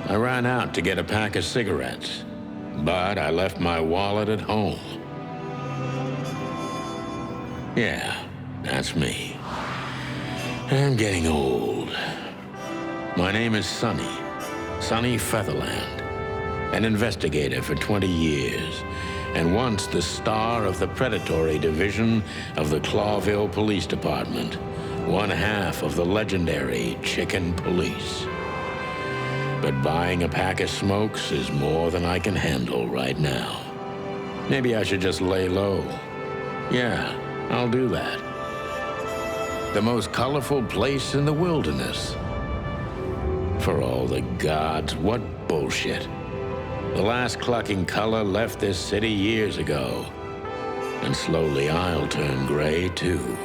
I ran out to get a pack of cigarettes, but I left my wallet at home. Yeah, that's me. I'm getting old. My name is Sonny Featherland, an investigator for 20 years, and once the star of the predatory division of the Clawville Police Department, one half of the legendary Chicken Police. But buying a pack of smokes is more than I can handle right now. Maybe I should just lay low. Yeah, I'll do that. The most colorful place in the wilderness. For all the gods, what bullshit. The last clucking color left this city years ago. And slowly I'll turn gray too.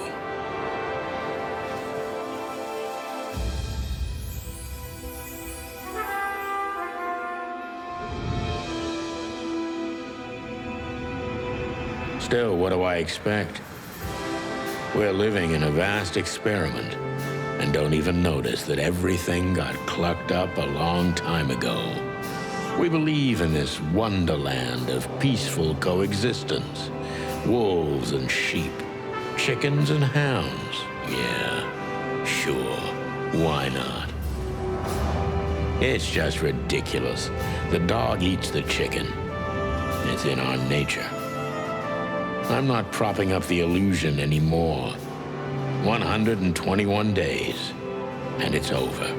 Still, what do I expect? We're living in a vast experiment, and don't even notice that everything got clucked up a long time ago. We believe in this wonderland of peaceful coexistence. Wolves and sheep, chickens and hounds. Yeah, sure, why not? It's just ridiculous. The dog eats the chicken. It's in our nature. I'm not propping up the illusion anymore. 121 days, and it's over.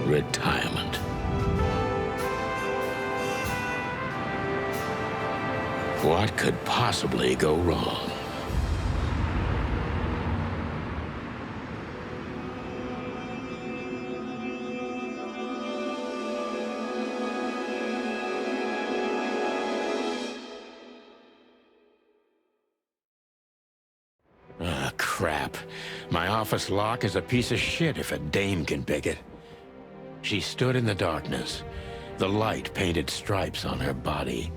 Retirement. What could possibly go wrong? Crap. My office lock is a piece of shit if a dame can pick it. She stood in the darkness. The light painted stripes on her body.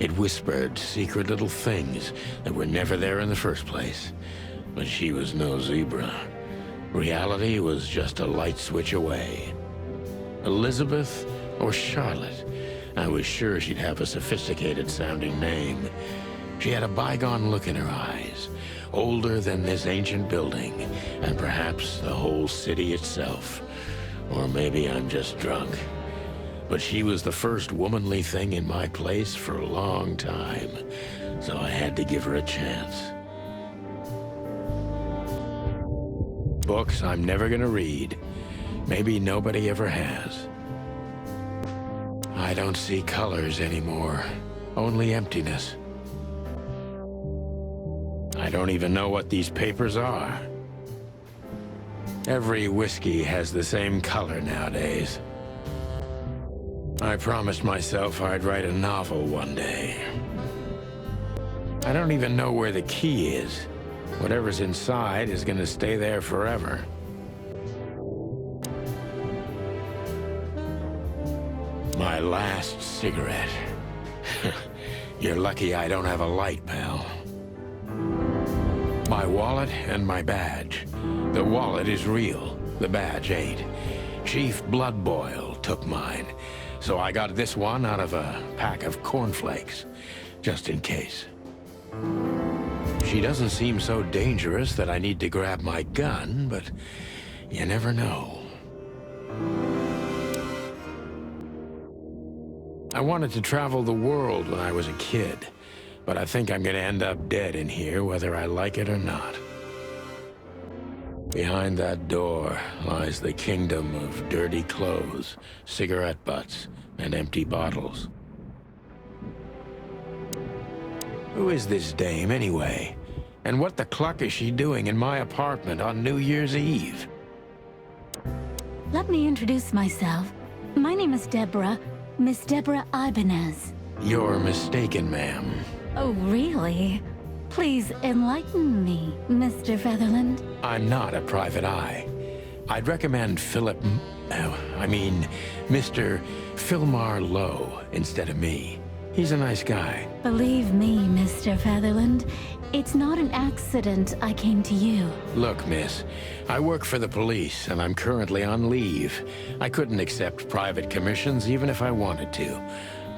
It whispered secret little things that were never there in the first place. But she was no zebra. Reality was just a light switch away. Elizabeth or Charlotte? I was sure she'd have a sophisticated-sounding name. She had a bygone look in her eyes. Older than this ancient building, and perhaps the whole city itself. Or maybe I'm just drunk. But she was the first womanly thing in my place for a long time, so I had to give her a chance. Books I'm never gonna read. Maybe nobody ever has. I don't see colors anymore, only emptiness. I don't even know what these papers are. Every whiskey has the same color nowadays. I promised myself I'd write a novel one day. I don't even know where the key is. Whatever's inside is gonna stay there forever. My last cigarette. You're lucky I don't have a light, pal. My wallet and my badge. The wallet is real, the badge ain't. Chief Bloodboil took mine, so I got this one out of a pack of cornflakes, just in case. She doesn't seem so dangerous that I need to grab my gun, but you never know. I wanted to travel the world when I was a kid. But I think I'm gonna end up dead in here, whether I like it or not. Behind that door lies the kingdom of dirty clothes, cigarette butts, and empty bottles. Who is this dame, anyway? And what the cluck is she doing in my apartment on New Year's Eve? Let me introduce myself. My name is Deborah. Miss Deborah Ibanez. You're mistaken, ma'am. Oh, really? Please enlighten me, Mr. Featherland. I'm not a private eye. I'd recommend Mr. Philmar Lowe instead of me. He's a nice guy. Believe me, Mr. Featherland, it's not an accident I came to you. Look, miss, I work for the police, and I'm currently on leave. I couldn't accept private commissions even if I wanted to.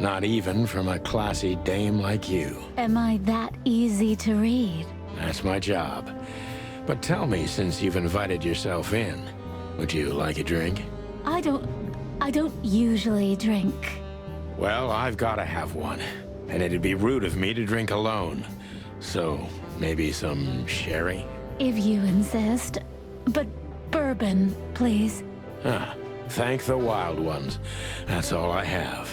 Not even from a classy dame like you. Am I that easy to read? That's my job. But tell me, since you've invited yourself in, would you like a drink? I don't usually drink. Well, I've got to have one. And it'd be rude of me to drink alone. So, maybe some sherry? If you insist. But bourbon, please. Ah, thank the wild ones. That's all I have.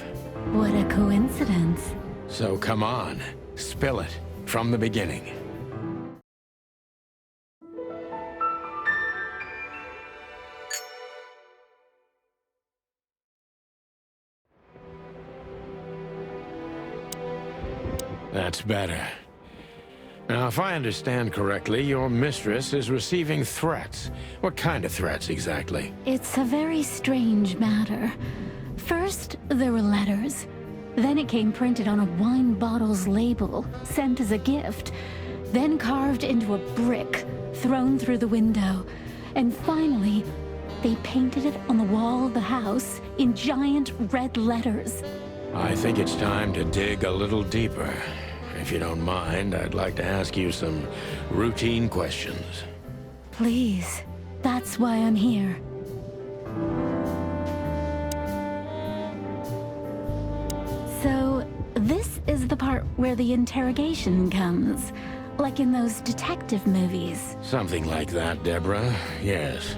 What a coincidence. So come on, spill it from the beginning. That's better. Now, if I understand correctly, your mistress is receiving threats. What kind of threats, exactly? It's a very strange matter. First, there were letters. Then it came printed on a wine bottle's label, sent as a gift. Then carved into a brick, thrown through the window. And finally, they painted it on the wall of the house in giant red letters. I think it's time to dig a little deeper. If you don't mind, I'd like to ask you some routine questions. Please, that's why I'm here. So, this is the part where the interrogation comes, like in those detective movies. Something like that, Deborah. Yes.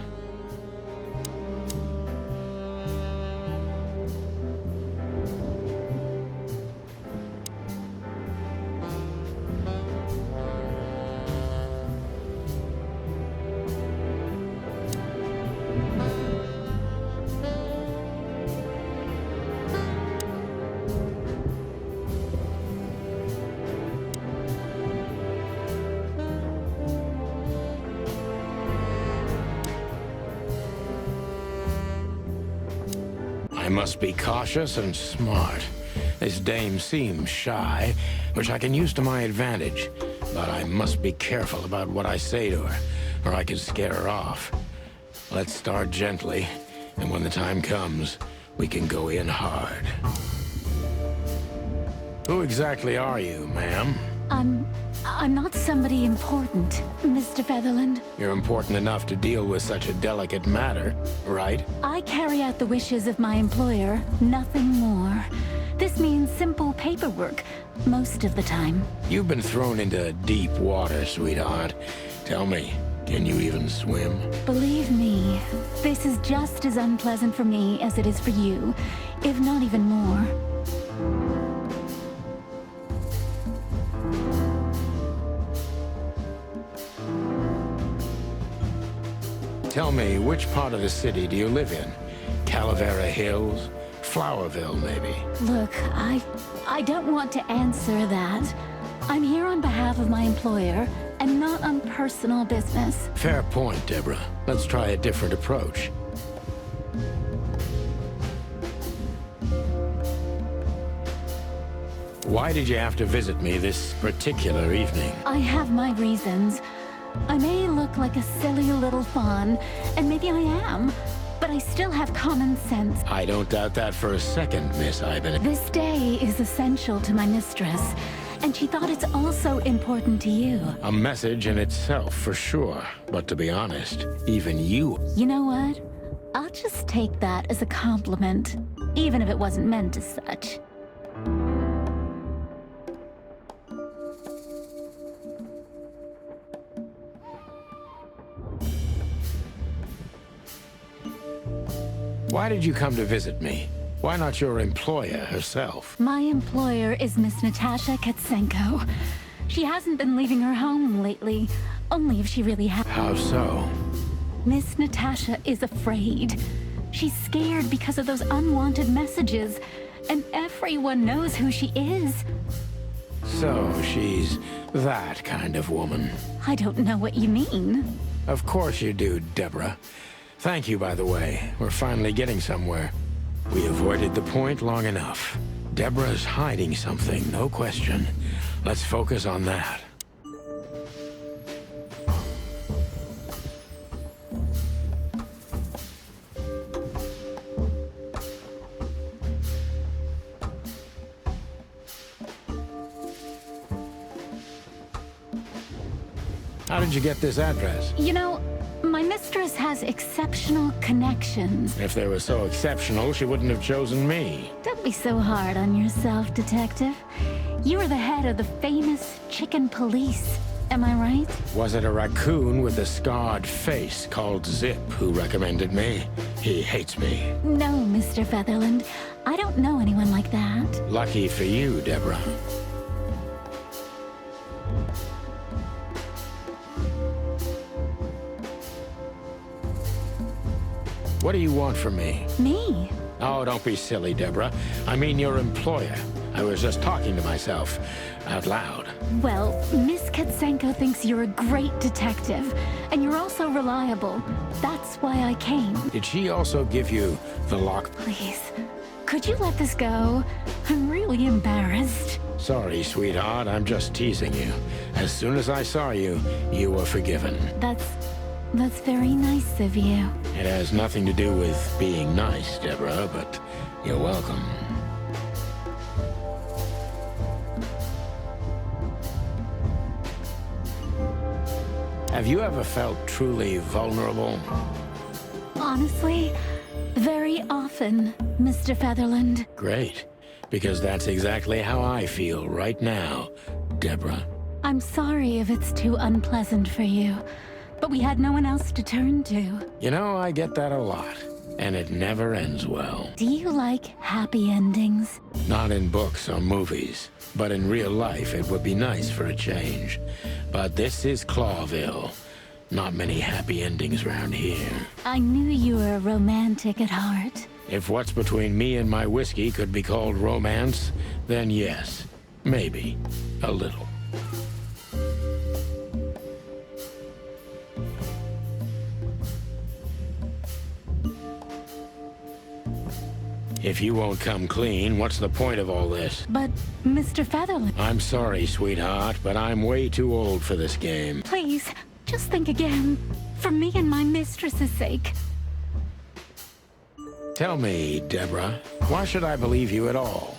I must be cautious and smart. This dame seems shy, which I can use to my advantage. But I must be careful about what I say to her, or I could scare her off. Let's start gently, and when the time comes, we can go in hard. Who exactly are you, ma'am? I'm not somebody important, Mr. Featherland. You're important enough to deal with such a delicate matter, right? I carry out the wishes of my employer, nothing more. This means simple paperwork, most of the time. You've been thrown into deep water, sweetheart. Tell me, can you even swim? Believe me, this is just as unpleasant for me as it is for you, if not even more. Tell me, which part of the city do you live in? Calavera Hills? Flowerville, maybe? Look, I don't want to answer that. I'm here on behalf of my employer, and not on personal business. Fair point, Deborah. Let's try a different approach. Why did you have to visit me this particular evening? I have my reasons. I may look like a silly little fawn, and maybe I am, but I still have common sense. I don't doubt that for a second, Miss Ibanez. This day is essential to my mistress, and she thought it's also important to you. A message in itself, for sure. But to be honest, even you... You know what? I'll just take that as a compliment, even if it wasn't meant as such. Why did you come to visit me? Why not your employer herself? My employer is Miss Natasha Katsenko. She hasn't been leaving her home lately, only if she really has. How so? Miss Natasha is afraid. She's scared because of those unwanted messages, and everyone knows who she is. So, she's that kind of woman. I don't know what you mean. Of course you do, Deborah. Thank you, by the way. We're finally getting somewhere. We avoided the point long enough. Deborah's hiding something, no question. Let's focus on that. How did you get this address? You know, my mistress has exceptional connections. If they were so exceptional, she wouldn't have chosen me. Don't be so hard on yourself, Detective. You are the head of the famous chicken police. Am I right? Was it a raccoon with a scarred face called Zip who recommended me? He hates me. No, Mr. Featherland. I don't know anyone like that. Lucky for you, Deborah. What do you want from me? Me? Oh, don't be silly, Deborah. I mean your employer. I was just talking to myself, out loud. Well, Miss Katsenko thinks you're a great detective, and you're also reliable. That's why I came. Did she also give you the lock? Please, could you let this go? I'm really embarrassed. Sorry, sweetheart, I'm just teasing you. As soon as I saw you, you were forgiven. That's very nice of you. It has nothing to do with being nice, Deborah, but you're welcome. Have you ever felt truly vulnerable? Honestly, very often, Mr. Featherland. Great, because that's exactly how I feel right now, Deborah. I'm sorry if it's too unpleasant for you, but we had no one else to turn to. You know, I get that a lot, and it never ends well. Do you like happy endings? Not in books or movies, but in real life it would be nice for a change. But this is Clawville. Not many happy endings around here. I knew you were a romantic at heart. If what's between me and my whiskey could be called romance, then yes, maybe, a little. If you won't come clean, what's the point of all this? But, Mr. Featherland... I'm sorry, sweetheart, but I'm way too old for this game. Please, just think again. For me and my mistress's sake. Tell me, Deborah, why should I believe you at all?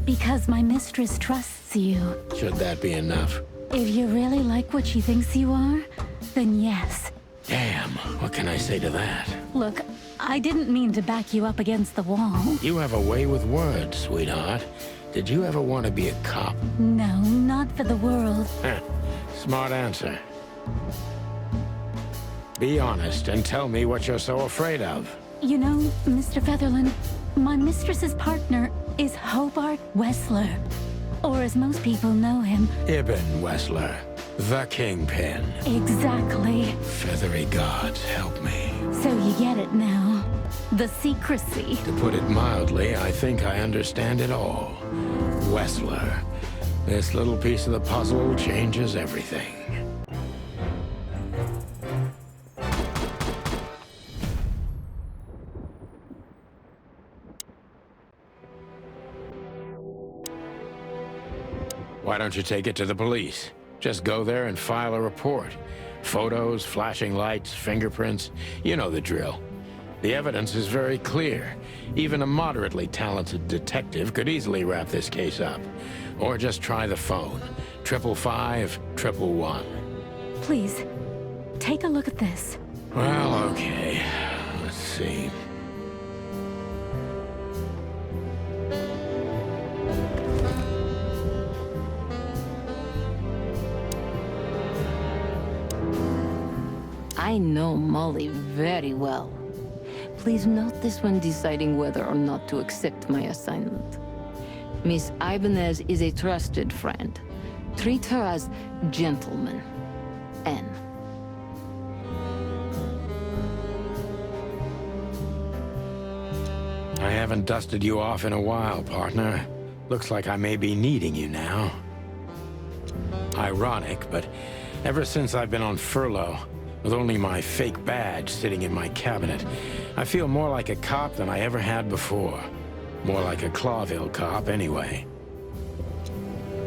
Because my mistress trusts you. Should that be enough? If you really like what she thinks you are, then yes. Damn, what can I say to that? Look, I didn't mean to back you up against the wall. You have a way with words, sweetheart. Did you ever want to be a cop? No, not for the world. Smart answer. Be honest and tell me what you're so afraid of. You know, Mr. Featherland, my mistress's partner is Hobart Wessler. Or as most people know him... Ibn Wessler, the Kingpin. Exactly. Feathery gods, help me. So you get it now. The secrecy. To put it mildly, I think I understand it all. Wessler. This little piece of the puzzle changes everything. Why don't you take it to the police? Just go there and file a report. Photos, flashing lights, fingerprints, you know the drill. The evidence is very clear. Even a moderately talented detective could easily wrap this case up. Or just try the phone. 555-111. Please, take a look at this. Well, okay. Let's see. I know Molly very well. Please note this when deciding whether or not to accept my assignment. Miss Ibanez is a trusted friend. Treat her as gentleman. N. haven't dusted you off in a while, partner. Looks like I may be needing you now. Ironic, but ever since I've been on furlough, with only my fake badge sitting in my cabinet, I feel more like a cop than I ever had before. More like a Clawville cop, anyway.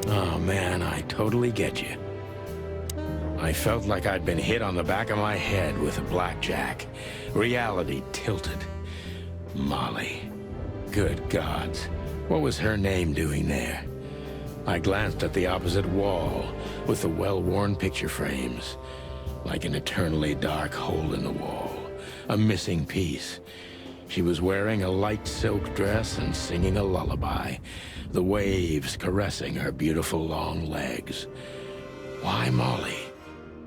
Oh man, I totally get you. I felt like I'd been hit on the back of my head with a blackjack. Reality tilted. Molly. Good gods. What was her name doing there? I glanced at the opposite wall, with the well-worn picture frames. Like an eternally dark hole in the wall. A missing piece. She was wearing a light silk dress and singing a lullaby. The waves caressing her beautiful long legs. Why Molly?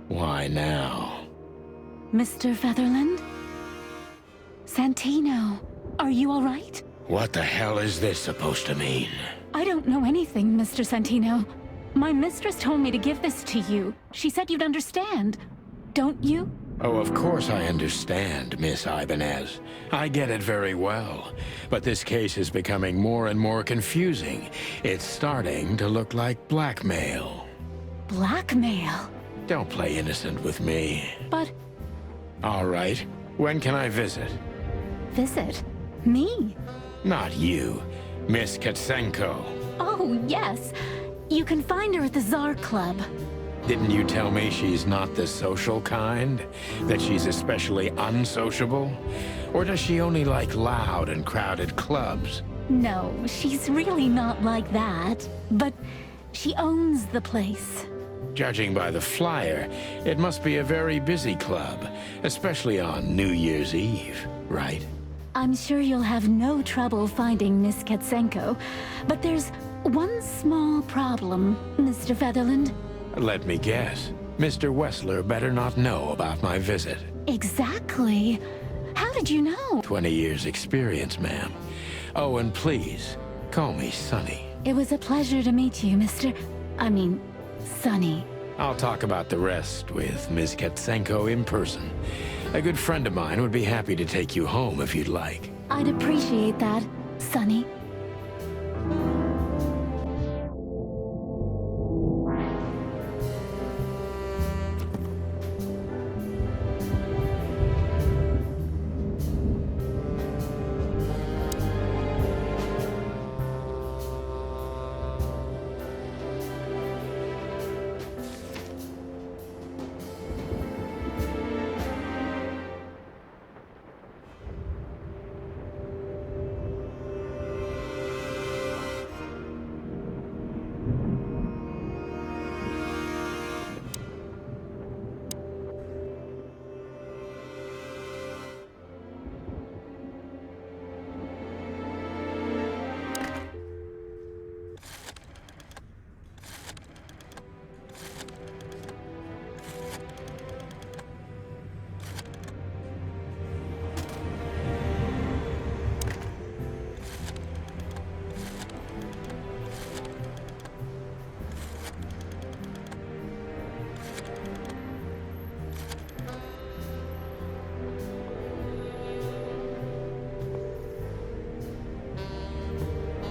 Why now? Mr. Featherland? Santino, are you all right? What the hell is this supposed to mean? I don't know anything, Mr. Santino. My mistress told me to give this to you. She said you'd understand. Don't you? Oh, of course I understand, Miss Ibanez. I get it very well. But this case is becoming more and more confusing. It's starting to look like blackmail. Blackmail? Don't play innocent with me. But... All right. When can I visit? Visit? Me? Not you. Miss Katsenko. Oh, yes. You can find her at the Tsar Club. Didn't you tell me she's not the social kind? That she's especially unsociable? Or does she only like loud and crowded clubs? No, she's really not like that. But she owns the place. Judging by the flyer, it must be a very busy club, especially on New Year's Eve, right? I'm sure you'll have no trouble finding Miss Katsenko, but there's one small problem, Mr. Featherland. Let me guess. Mr. Wessler better not know about my visit. Exactly. How did you know? 20 years experience, ma'am. Oh, and please, call me Sonny. It was a pleasure to meet you, Sonny. I'll talk about the rest with Ms. Katsenko in person. A good friend of mine would be happy to take you home if you'd like. I'd appreciate that, Sonny.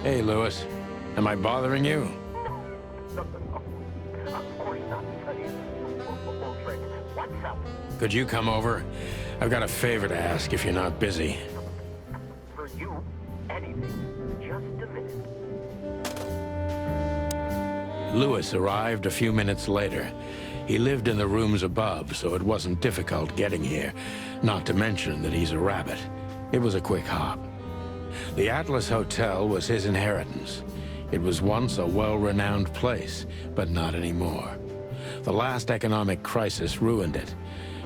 Hey, Lewis. Am I bothering you? No. Of course not, Sonny. Old friend, what's up? Could you come over? I've got a favor to ask if you're not busy. For you, anything. Just a minute. Lewis arrived a few minutes later. He lived in the rooms above, so it wasn't difficult getting here. Not to mention that he's a rabbit. It was a quick hop. The Atlas Hotel was his inheritance. It was once a well-renowned place, but not anymore. The last economic crisis ruined it.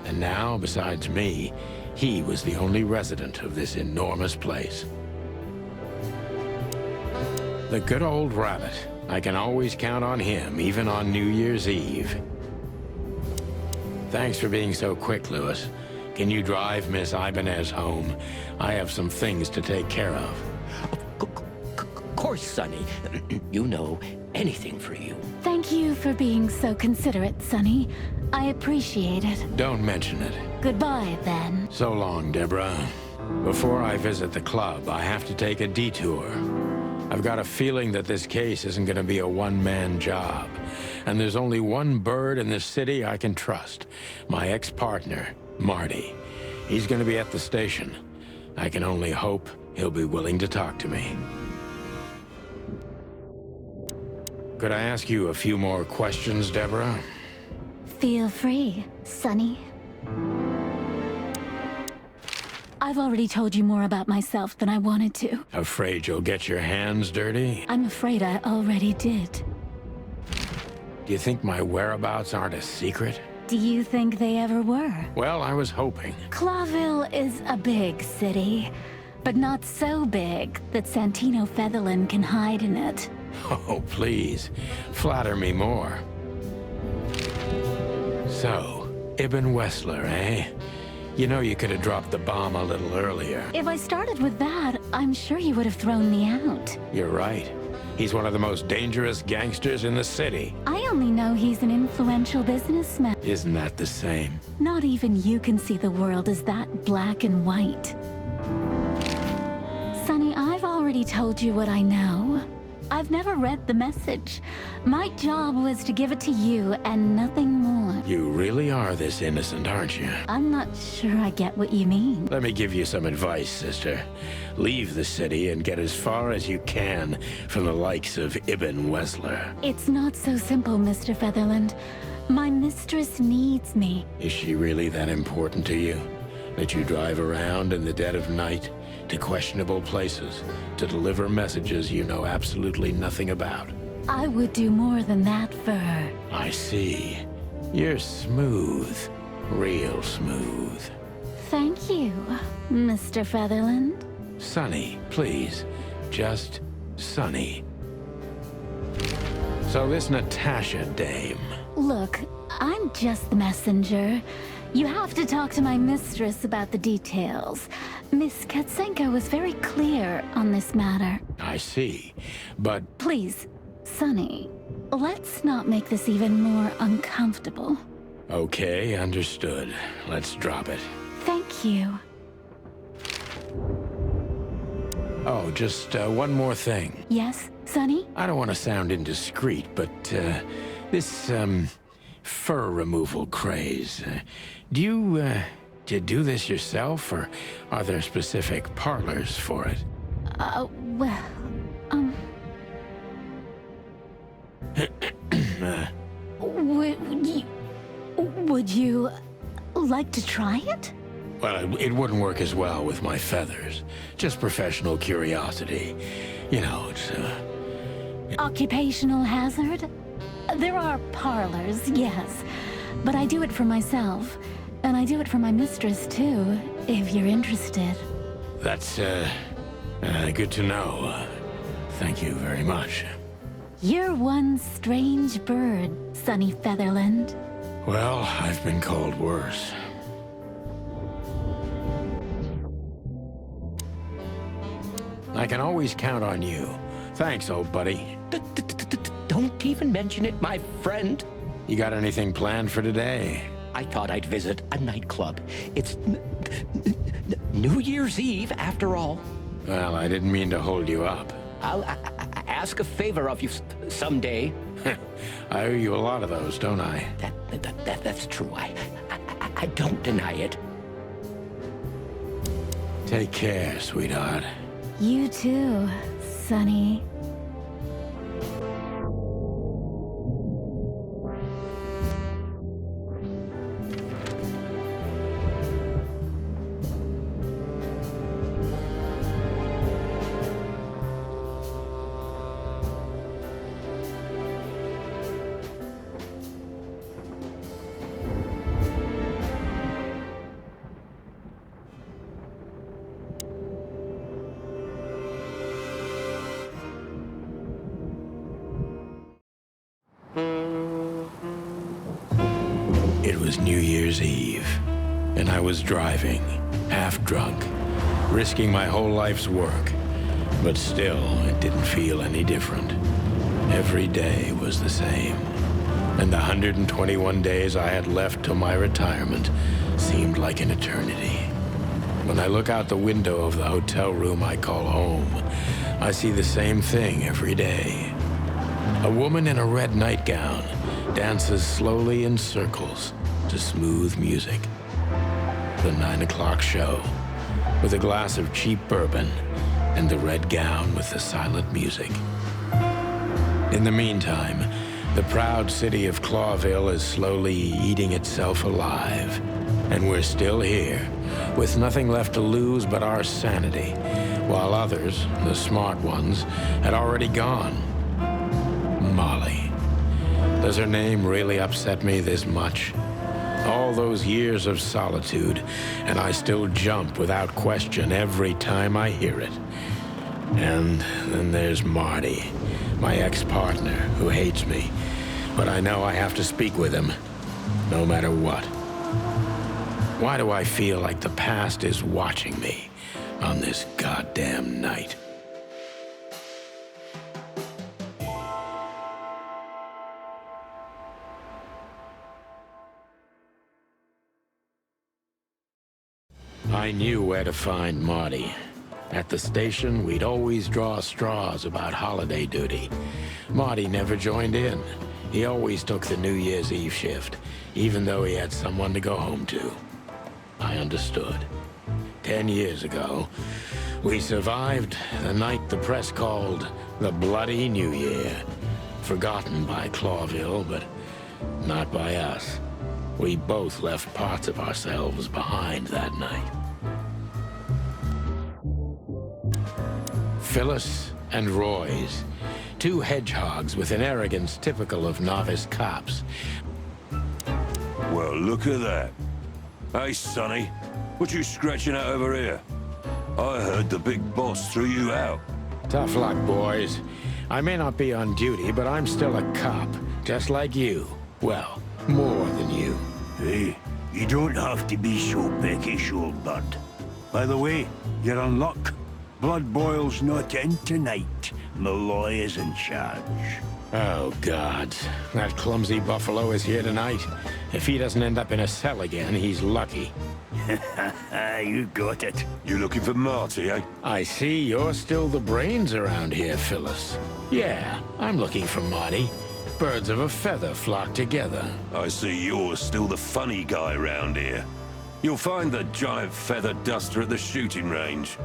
And now, besides me, he was the only resident of this enormous place. The good old rabbit. I can always count on him, even on New Year's Eve. Thanks for being so quick, Lewis. Can you drive Miss Ibanez home? I have some things to take care of. Of course, Sonny. You know, anything for you. Thank you for being so considerate, Sonny. I appreciate it. Don't mention it. Goodbye, then. So long, Deborah. Before I visit the club, I have to take a detour. I've got a feeling that this case isn't going to be a one-man job. And there's only one bird in this city I can trust. My ex-partner, Marty. He's going to be at the station. I can only hope he'll be willing to talk to me. Could I ask you a few more questions, Deborah? Feel free, Sonny. I've already told you more about myself than I wanted to. Afraid you'll get your hands dirty? I'm afraid I already did. Do you think my whereabouts aren't a secret? Do you think they ever were? Well, I was hoping. Clawville is a big city, but not so big that Santino Featherland can hide in it. Oh, please. Flatter me more. So, Ibn Wessler, eh? You know you could have dropped the bomb a little earlier. If I started with that, I'm sure you would have thrown me out. You're right. He's one of the most dangerous gangsters in the city. I only know he's an influential businessman. Isn't that the same? Not even you can see the world as that black and white. Sonny, I've already told you what I know. I've never read the message. My job was to give it to you and nothing more. You really are this innocent, aren't you? I'm not sure I get what you mean. Let me give you some advice, sister. Leave the city and get as far as you can from the likes of Ibn Wessler. It's not so simple, Mr. Featherland. My mistress needs me. Is she really that important to you? That you drive around in the dead of night to questionable places to deliver messages you know absolutely nothing about? I would do more than that for her. I see. You're smooth. Real smooth. Thank you, Mr. Featherland. Sonny, please. Just Sonny. So this Natasha dame... Look, I'm just the messenger. You have to talk to my mistress about the details. Miss Katsenko was very clear on this matter. I see, but... Please, Sonny, let's not make this even more uncomfortable. Okay, understood. Let's drop it. Thank you. Oh, just one more thing. Yes, Sonny? I don't want to sound indiscreet, but this fur removal craze, do you do this yourself, or are there specific parlors for it? Well, would you like to try it? Well, it wouldn't work as well with my feathers. Just professional curiosity. You know, it's, Occupational hazard? There are parlors, yes. But I do it for myself. And I do it for my mistress, too, if you're interested. That's, good to know. Thank you very much. You're one strange bird, Sonny Featherland. Well, I've been called worse. I can always count on you. Thanks, old buddy. Don't even mention it, my friend. You got anything planned for today? I thought I'd visit a nightclub. It's New Year's Eve, after all. Well, I didn't mean to hold you up. I'll ask a favor of you someday. I owe you a lot of those, don't I? That's true. I don't deny it. Take care, sweetheart. You too, Sonny. It was New Year's Eve, and I was driving, half drunk, risking my whole life's work. But still, it didn't feel any different. Every day was the same. And the 121 days I had left till my retirement seemed like an eternity. When I look out the window of the hotel room I call home, I see the same thing every day. A woman in a red nightgown dances slowly in circles to smooth music. The 9 o'clock show, with a glass of cheap bourbon and the red gown with the silent music. In the meantime, the proud city of Clawville is slowly eating itself alive. And we're still here, with nothing left to lose but our sanity, while others, the smart ones, had already gone. Molly. Does her name really upset me this much? All those years of solitude, and I still jump without question every time I hear it. And then there's Marty, my ex-partner, who hates me. But I know I have to speak with him, no matter what. Why do I feel like the past is watching me on this goddamn night? I knew where to find Marty. At the station, we'd always draw straws about holiday duty. Marty never joined in. He always took the New Year's Eve shift, even though he had someone to go home to. I understood. 10 years ago, we survived the night the press called the Bloody New Year. Forgotten by Clawville, but not by us. We both left parts of ourselves behind that night. Phyllis and Roy's, two hedgehogs with an arrogance typical of novice cops. Well, look at that. Hey, Sonny, what you scratching at over here? I heard the big boss threw you out. Tough luck, boys. I may not be on duty, but I'm still a cop, just like you. Well, more than you. Hey, you don't have to be so peckish, old bird. By the way, you're in luck. Blood Boil's not in tonight. Malloy is in charge. Oh, God. That clumsy buffalo is here tonight. If he doesn't end up in a cell again, he's lucky. You got it. You looking for Marty, eh? I see you're still the brains around here, Phyllis. Yeah, I'm looking for Marty. Birds of a feather flock together. I see you're still the funny guy round here. You'll find the giant feather duster at the shooting range.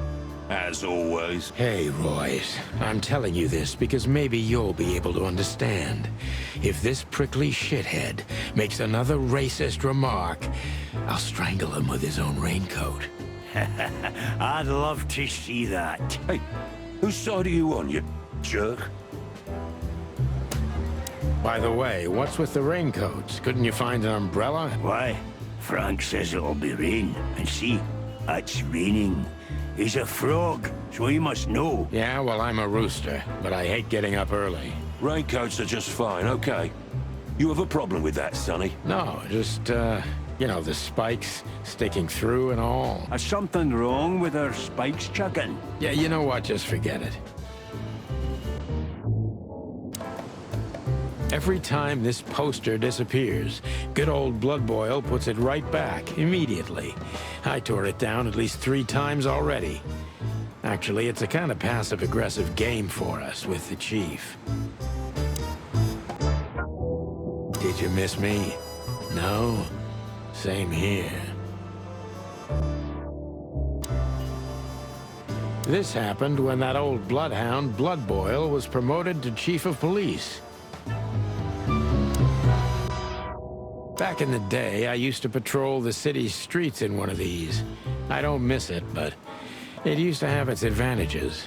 As always. Hey, Royce. I'm telling you this because maybe you'll be able to understand. If this prickly shithead makes another racist remark, I'll strangle him with his own raincoat. I'd love to see that. Hey, whose side are you on, you jerk? By the way, what's with the raincoats? Couldn't you find an umbrella? Why? Frank says it'll be rain. And see, it's raining. He's a frog, so he must know. Yeah, well, I'm a rooster, but I hate getting up early. Raincoats are just fine, okay. You have a problem with that, Sonny? No, just, you know, the spikes sticking through and all. Is something wrong with our spikes, chicken? Yeah, you know what? Just forget it. Every time this poster disappears, good old Blood Boil puts it right back, immediately. I tore it down at least 3 times already. Actually, it's a kind of passive-aggressive game for us with the chief. Did you miss me? No? Same here. This happened when that old bloodhound, Blood Boil, was promoted to chief of police. Back in the day, I used to patrol the city's streets in one of these. I don't miss it, but it used to have its advantages.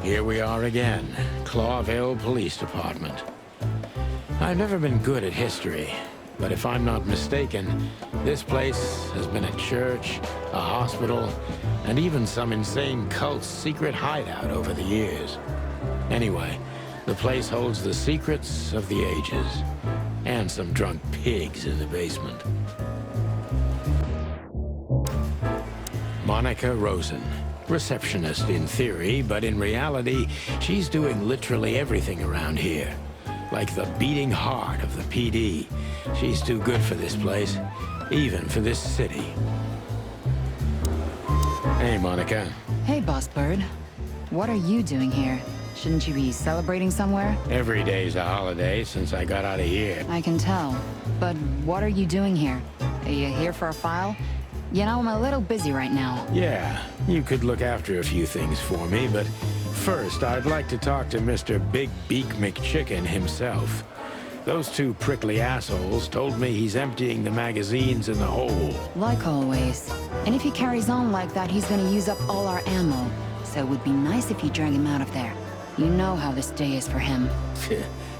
Here we are again, Clawville Police Department. I've never been good at history, but if I'm not mistaken, this place has been a church, a hospital, and even some insane cult's secret hideout over the years. Anyway, the place holds the secrets of the ages, and some drunk pigs in the basement. Monica Rosen, receptionist in theory, but in reality, she's doing literally everything around here. like the beating heart of the PD. She's too good for this place, even for this city. Hey, Monica. Hey, Boss Bird. What are you doing here? Shouldn't you be celebrating somewhere? Every day's a holiday since I got out of here. I can tell. But what are you doing here? Are you here for a file? You know, I'm a little busy right now. Yeah, you could look after a few things for me, but first, I'd like to talk to Mr. Big Beak McChicken himself. Those two prickly assholes told me he's emptying the magazines in the hole. Like always. And if he carries on like that, he's gonna use up all our ammo. So it would be nice if you drag him out of there. You know how this day is for him.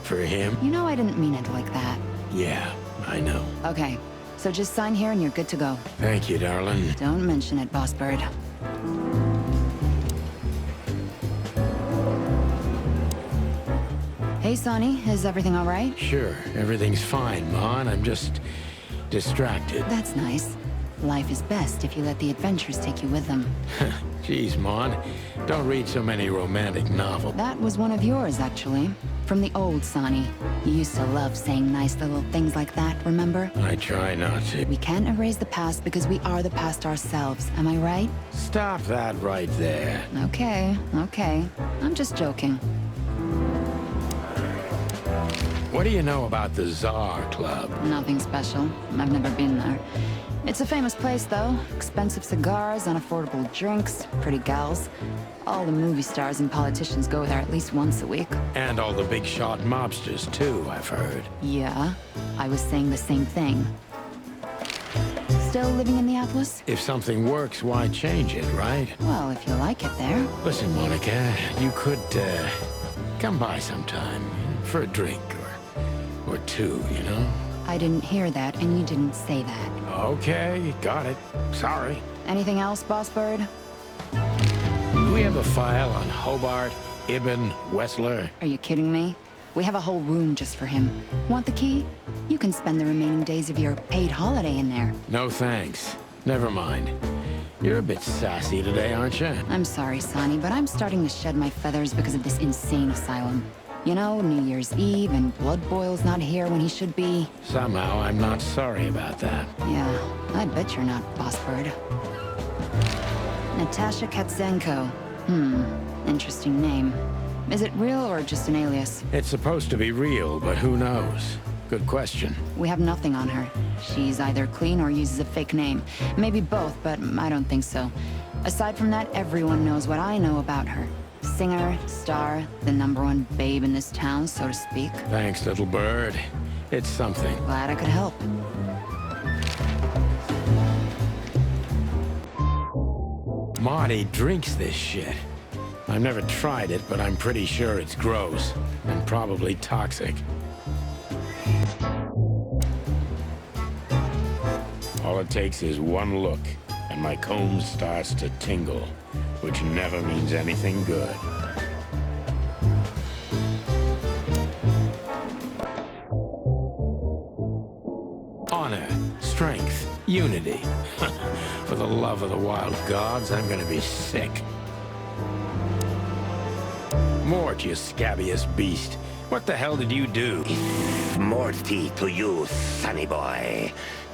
For him? You know I didn't mean it like that. Yeah, I know. Okay, so just sign here and you're good to go. Thank you, darling. Don't mention it, Boss Bird. Hey, Sonny, is everything all right? Sure, everything's fine, Mon. I'm just distracted. That's nice. Life is best if you let the adventures take you with them. Jeez, Mon. Don't read so many romantic novels. That was one of yours, actually. From the old Sonny. You used to love saying nice little things like that, remember? I try not to. We can't erase the past because we are the past ourselves, am I right? Stop that right there. Okay, okay. I'm just joking. What do you know about the Czar Club? Nothing special. I've never been there. It's a famous place, though. Expensive cigars, unaffordable drinks, pretty gals. All the movie stars and politicians go there at least once a week. And all the big shot mobsters, too, I've heard. Yeah, I was saying the same thing. Still living in the Atlas? If something works, why change it, right? Well, if you like it there. Listen, Monica, you could, come by sometime for a drink or two, you know? I didn't hear that, and you didn't say that. Okay, got it. Sorry. Anything else, Boss Bird? Do we have a file on Hobart, Ibn, Wessler? Are you kidding me? We have a whole room just for him. Want the key? You can spend the remaining days of your paid holiday in there. No thanks. Never mind. You're a bit sassy today, aren't you? I'm sorry, Sonny, but I'm starting to shed my feathers because of this insane asylum. You know, New Year's Eve, and Blood Boil's not here when he should be. Somehow, I'm not sorry about that. Yeah, I bet you're not, Boss Bird. Natasha Katzenko. Interesting name. Is it real or just an alias? It's supposed to be real, but who knows? Good question. We have nothing on her. She's either clean or uses a fake name. Maybe both, but I don't think so. Aside from that, everyone knows what I know about her. Singer, star, the #1 babe in this town, so to speak. Thanks, little bird. It's something. Glad I could help. Marty drinks this shit. I've never tried it, but I'm pretty sure it's gross and probably toxic. All it takes is one look, and my comb starts to tingle, which never means anything good. Honor, strength, unity. For the love of the wild gods, I'm gonna be sick. Mort, you scabbiest beast. What the hell did you do? Morty to you, sonny boy.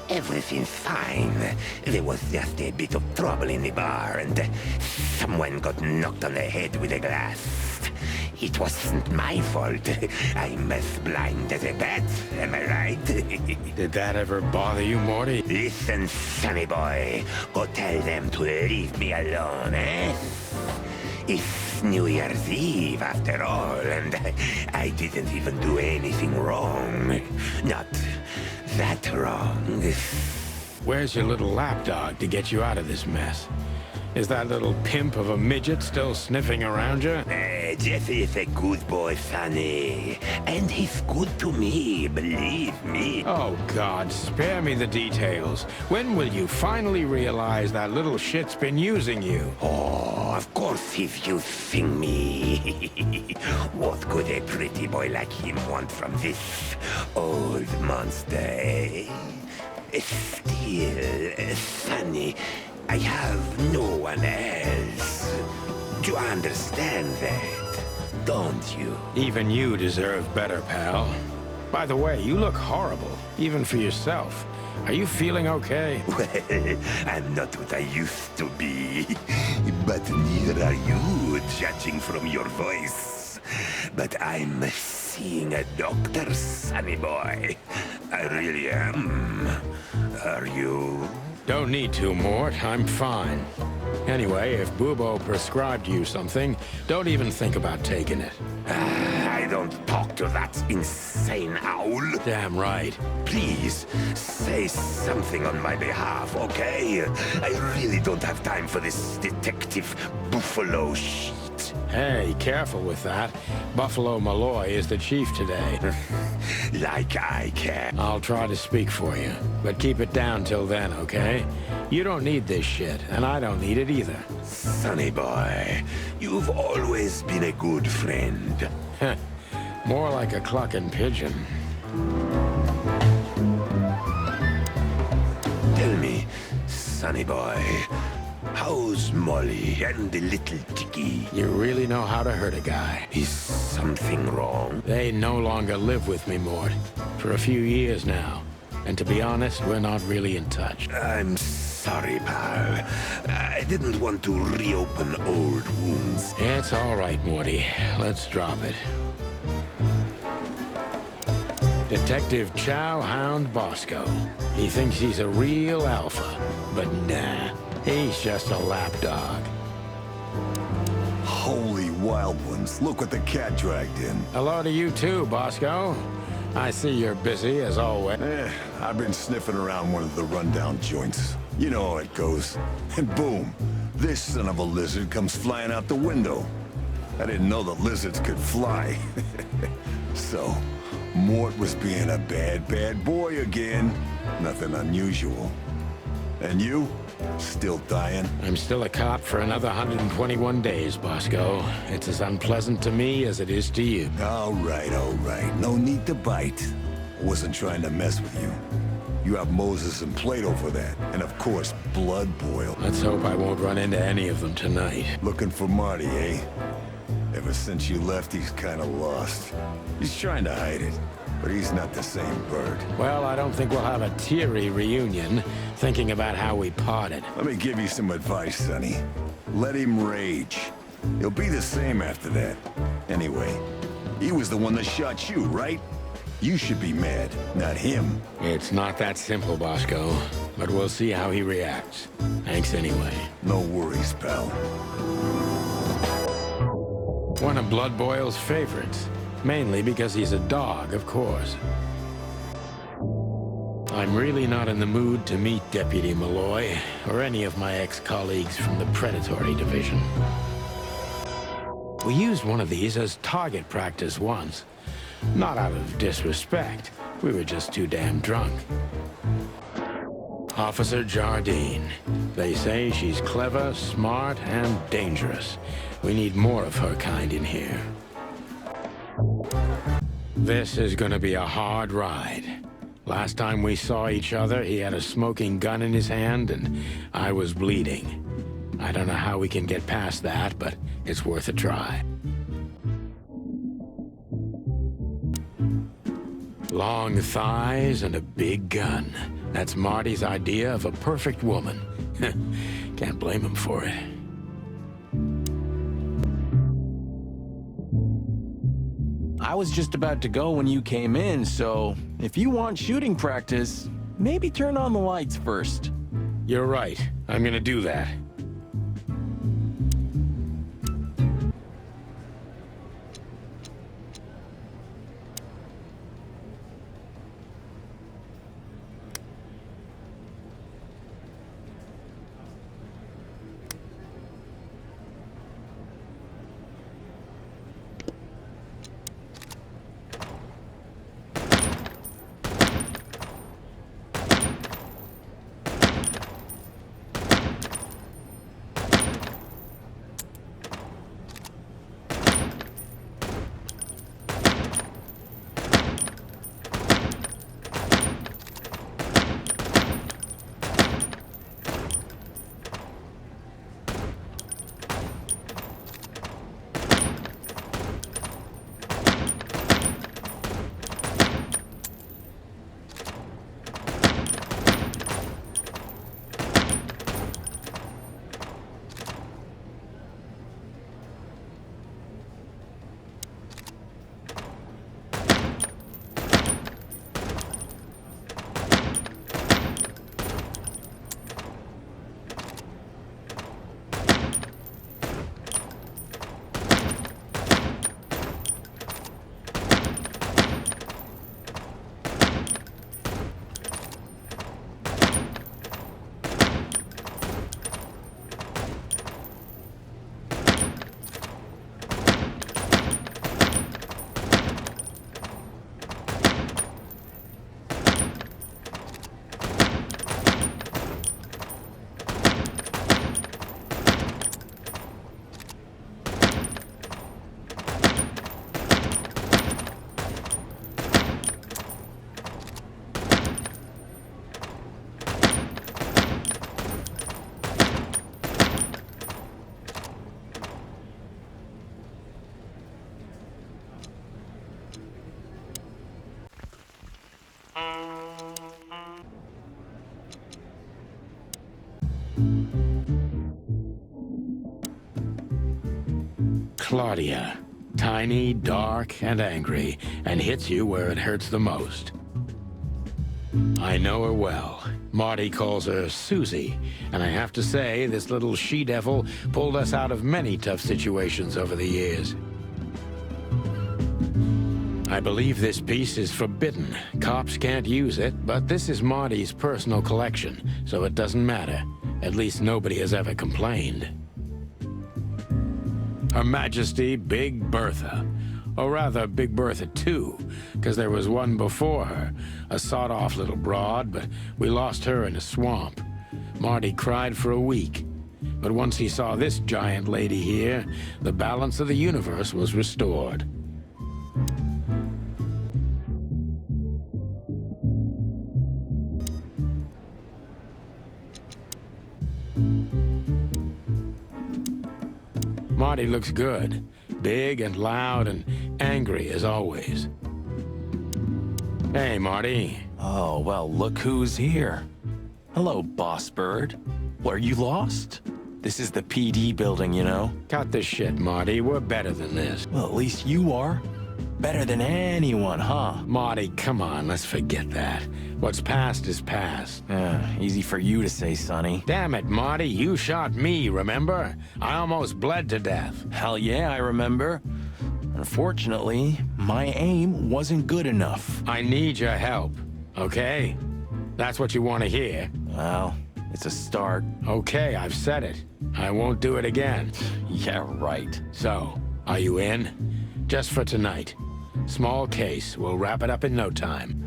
Everything's fine. There was just a bit of trouble in the bar, and someone got knocked on the head with a glass. It wasn't my fault. I'm as blind as a bat, am I right? Did that ever bother you, Morty? Listen, sonny boy. Go tell them to leave me alone, eh? It's New Year's Eve, after all, and I didn't even do anything wrong. Not that wrong. Where's your little lapdog to get you out of this mess? Is that little pimp of a midget still sniffing around you? Jesse is a good boy, Sonny. And he's good to me, believe me. Oh, God, spare me the details. When will you finally realize that little shit's been using you? Oh, of course he's using me. What could a pretty boy like him want from this old monster, eh? Still, Sonny, I have no one else. Do you understand that? don't you? Even you deserve better, pal. By the way, you look horrible, even for yourself. Are you feeling okay? Well, I'm not what I used to be. But neither are you, judging from your voice. But I'm seeing a doctor, sonny boy. I really am. Are you? Don't need to, Mort. I'm fine. Anyway, if Bubo prescribed you something, don't even think about taking it. I don't talk to that insane owl. Damn right. Please, say something on my behalf, okay? I really don't have time for this detective buffalo shit. Hey, careful with that. Buffalo Malloy is the chief today. Like I care. I'll try to speak for you, but keep it down till then, okay? You don't need this shit, and I don't need it either. Sonny boy, you've always been a good friend. More like a clucking pigeon. Tell me, sonny boy, how's Molly and the little Tiki? You really know how to hurt a guy. Is something wrong? They no longer live with me, Mort. For a few years now. And to be honest, we're not really in touch. I'm sorry, pal. I didn't want to reopen old wounds. It's all right, Morty. Let's drop it. Detective Chow Hound Bosco. He thinks he's a real alpha, but nah. He's just a lapdog. Holy wild ones. Look what the cat dragged in. Hello to you too, Bosco. I see you're busy, as always. I've been sniffing around one of the rundown joints. You know how it goes. And boom, this son of a lizard comes flying out the window. I didn't know that lizards could fly. So, Mort was being a bad boy again. Nothing unusual. And you? Still dying? I'm still a cop for another 121 days, Bosco. It's as unpleasant to me as it is to you. All right. No need to bite. I wasn't trying to mess with you. You have Moses and Plato for that. And of course, blood boil. Let's hope I won't run into any of them tonight. Looking for Marty, eh? Ever since you left, he's kinda lost. He's trying to hide it, but he's not the same bird. Well, I don't think we'll have a teary reunion, thinking about how we parted. Let me give you some advice, Sonny. Let him rage. He'll be the same after that. Anyway, he was the one that shot you, right? You should be mad, not him. It's not that simple, Bosco, but we'll see how he reacts. Thanks anyway. No worries, pal. One of Blood Boil's favorites. Mainly because he's a dog, of course. I'm really not in the mood to meet Deputy Malloy, or any of my ex-colleagues from the Predatory Division. We used one of these as target practice once. Not out of disrespect. We were just too damn drunk. Officer Jardine. They say she's clever, smart, and dangerous. We need more of her kind in here. This is gonna be a hard ride. Last time we saw each other, he had a smoking gun in his hand, and I was bleeding. I don't know how we can get past that, but it's worth a try. Long thighs and a big gun. That's Marty's idea of a perfect woman. Can't blame him for it. I was just about to go when you came in, so if you want shooting practice, maybe turn on the lights first. You're right. I'm gonna do that. Claudia. Tiny, dark, and angry, and hits you where it hurts the most. I know her well. Marty calls her Susie, and I have to say, this little she-devil pulled us out of many tough situations over the years. I believe this piece is forbidden. Cops can't use it, but this is Marty's personal collection, so it doesn't matter. At least nobody has ever complained. Her Majesty Big Bertha. Or rather, Big Bertha 2, because there was one before her, a sawed-off little broad, but we lost her in a swamp. Marty cried for a week. But once he saw this giant lady here, the balance of the universe was restored. Marty looks good. Big and loud and angry as always. Hey, Marty. Oh, well, look who's here. Hello, Boss Bird. What, are you lost? This is the PD building, you know? Cut the shit, Marty. We're better than this. Well, at least you are. Better than anyone, huh? Marty, come on, let's forget that. What's past is past. Easy for you to say, Sonny. Damn it, Marty, you shot me, remember? I almost bled to death. Hell yeah, I remember. Unfortunately, my aim wasn't good enough. I need your help, okay? That's what you want to hear. Well, it's a start. Okay, I've said it. I won't do it again. Yeah, right. So, are you in? Just for tonight. Small case. We'll wrap it up in no time.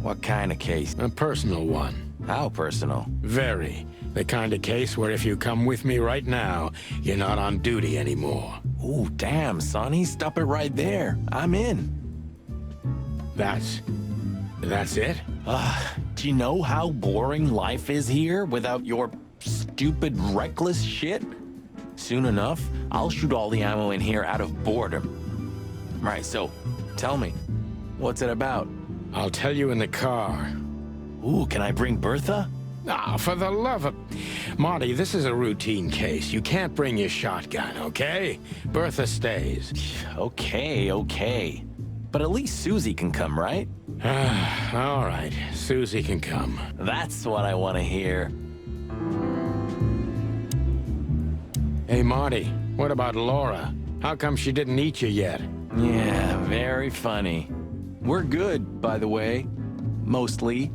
What kind of case? A personal one. How personal? Very. The kind of case where if you come with me right now, you're not on duty anymore. Ooh, damn, Sonny. Stop it right there. I'm in. That's it? Do you know how boring life is here without your stupid, reckless shit? Soon enough, I'll shoot all the ammo in here out of boredom. Right, so, tell me, what's it about? I'll tell you in the car. Ooh, can I bring Bertha? Ah, for the love of... Marty, this is a routine case. You can't bring your shotgun, okay? Bertha stays. Okay. But at least Susie can come, right? All right, Susie can come. That's what I want to hear. Hey, Marty, what about Laura? How come she didn't eat you yet? Yeah, very funny. We're good, by the way. Mostly.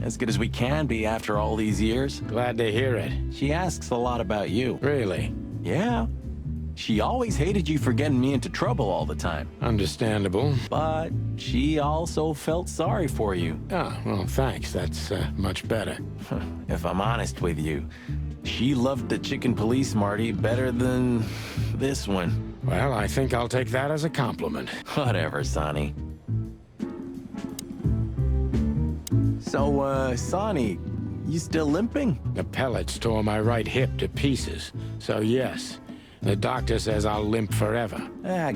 As good as we can be after all these years. Glad to hear it. She asks a lot about you. Really? Yeah. She always hated you for getting me into trouble all the time. Understandable. But she also felt sorry for you. Oh, well, thanks. That's much better. If I'm honest with you, she loved the chicken police, Marty, better than this one. Well, I think I'll take that as a compliment. Whatever, Sonny. So, Sonny, you still limping? The pellets tore my right hip to pieces. So, yes. The doctor says I'll limp forever.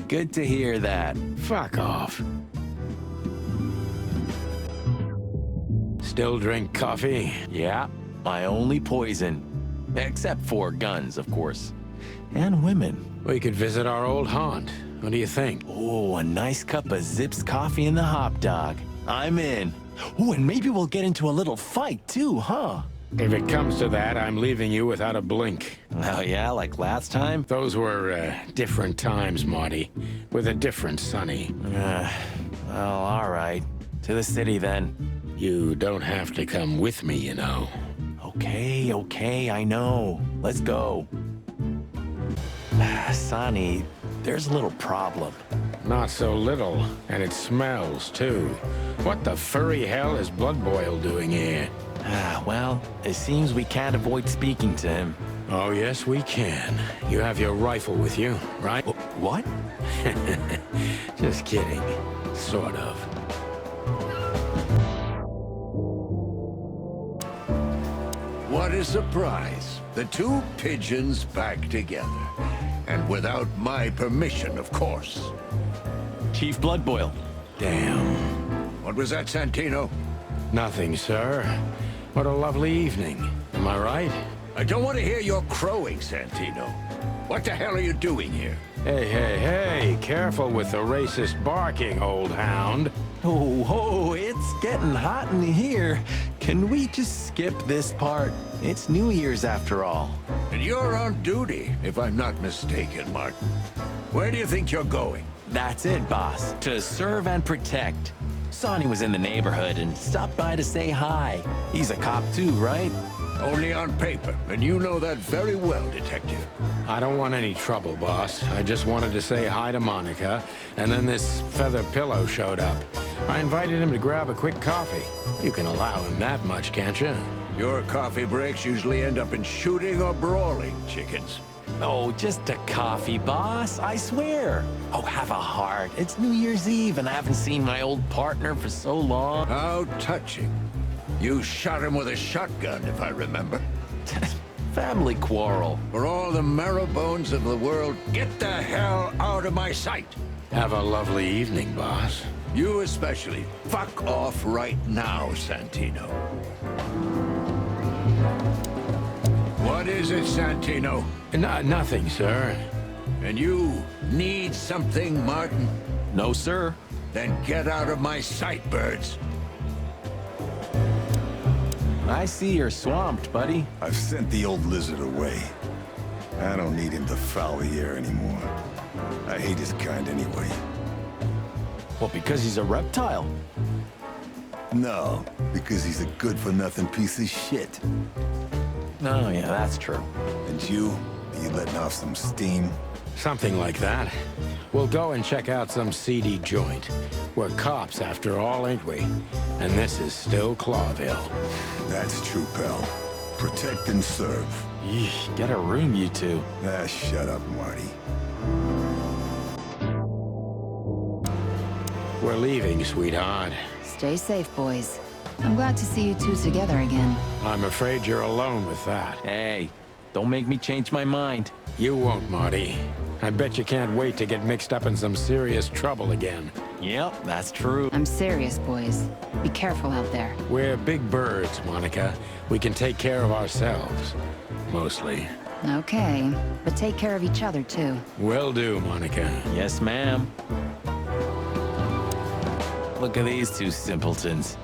Good to hear that. Fuck off. Still drink coffee? Yeah, my only poison. Except for guns, of course. And women. We could visit our old haunt. What do you think? Oh, a nice cup of Zips coffee and the hot dog. I'm in. Oh, and maybe we'll get into a little fight, too, huh? If it comes to that, I'm leaving you without a blink. Oh, yeah, like last time? Those were, different times, Marty. With a different Sonny. Well, all right. To the city, then. You don't have to come with me, you know. Okay, I know. Let's go. Sonny, there's a little problem. Not so little, and it smells, too. What the furry hell is Blood Boil doing here? Well, it seems we can't avoid speaking to him. Oh, yes, we can. You have your rifle with you, right? What? Just kidding. Sort of. What a surprise. The two pigeons back together. And without my permission, of course. Chief Bloodboil. Damn. What was that, Santino? Nothing, sir. What a lovely evening. Am I right? I don't want to hear your crowing, Santino. What the hell are you doing here? Hey, hey, hey, careful with the racist barking, old hound. Oh, it's getting hot in here. Can we just skip this part? It's New Year's after all. And you're on duty, if I'm not mistaken, Martin. Where do you think you're going? That's it, boss. To serve and protect. Sonny was in the neighborhood and stopped by to say hi. He's a cop too, right? Only on paper, and you know that very well, Detective. I don't want any trouble, boss. I just wanted to say hi to Monica, and then this feather pillow showed up. I invited him to grab a quick coffee. You can allow him that much, can't you? Your coffee breaks usually end up in shooting or brawling, chickens. Oh, just a coffee, boss, I swear. Oh, have a heart. It's New Year's Eve, and I haven't seen my old partner for so long. How touching. You shot him with a shotgun, if I remember. Family quarrel. For all the marrow bones of the world, get the hell out of my sight! Have a lovely evening, boss. You especially. Fuck off right now, Santino. What is it, Santino? Nothing, sir. And you need something, Martin? No, sir. Then get out of my sight, birds. I see you're swamped, buddy. I've sent the old lizard away. I don't need him to foul the air anymore. I hate his kind anyway. Well, because he's a reptile. No, because he's a good-for-nothing piece of shit. Oh, yeah, that's true. And you letting off some steam? Something like that. We'll go and check out some seedy joint. We're cops, after all, ain't we? And this is still Clawville. That's true, pal. Protect and serve. Yeesh, get a room, you two. Ah, shut up, Marty. We're leaving, sweetheart. Stay safe, boys. I'm glad to see you two together again. I'm afraid you're alone with that. Hey, don't make me change my mind. You won't, Marty. I bet you can't wait to get mixed up in some serious trouble again. Yep, that's true. I'm serious, boys. Be careful out there. We're big birds, Monica. We can take care of ourselves. Mostly. Okay, but take care of each other, too. Will do, Monica. Yes, ma'am. Look at these two simpletons.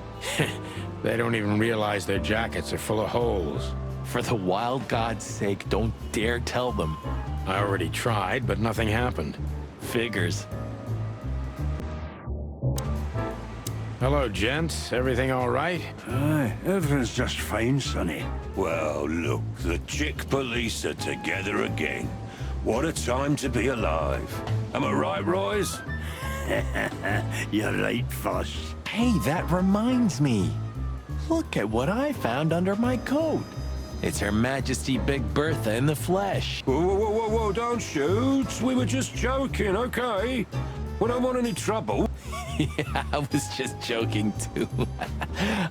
They don't even realize their jackets are full of holes. For the wild God's sake, don't dare tell them. I already tried, but nothing happened. Figures. Hello, gents. Everything all right? Aye, everything's just fine, Sonny. Well, look, the chick police are together again. What a time to be alive. Am I right, Royce? You're right, Foss. Hey, that reminds me. Look at what I found under my coat. It's Her Majesty Big Bertha in the flesh. Whoa, whoa, whoa, whoa, whoa, don't shoot. We were just joking, okay? We don't want any trouble. Yeah, I was just joking too.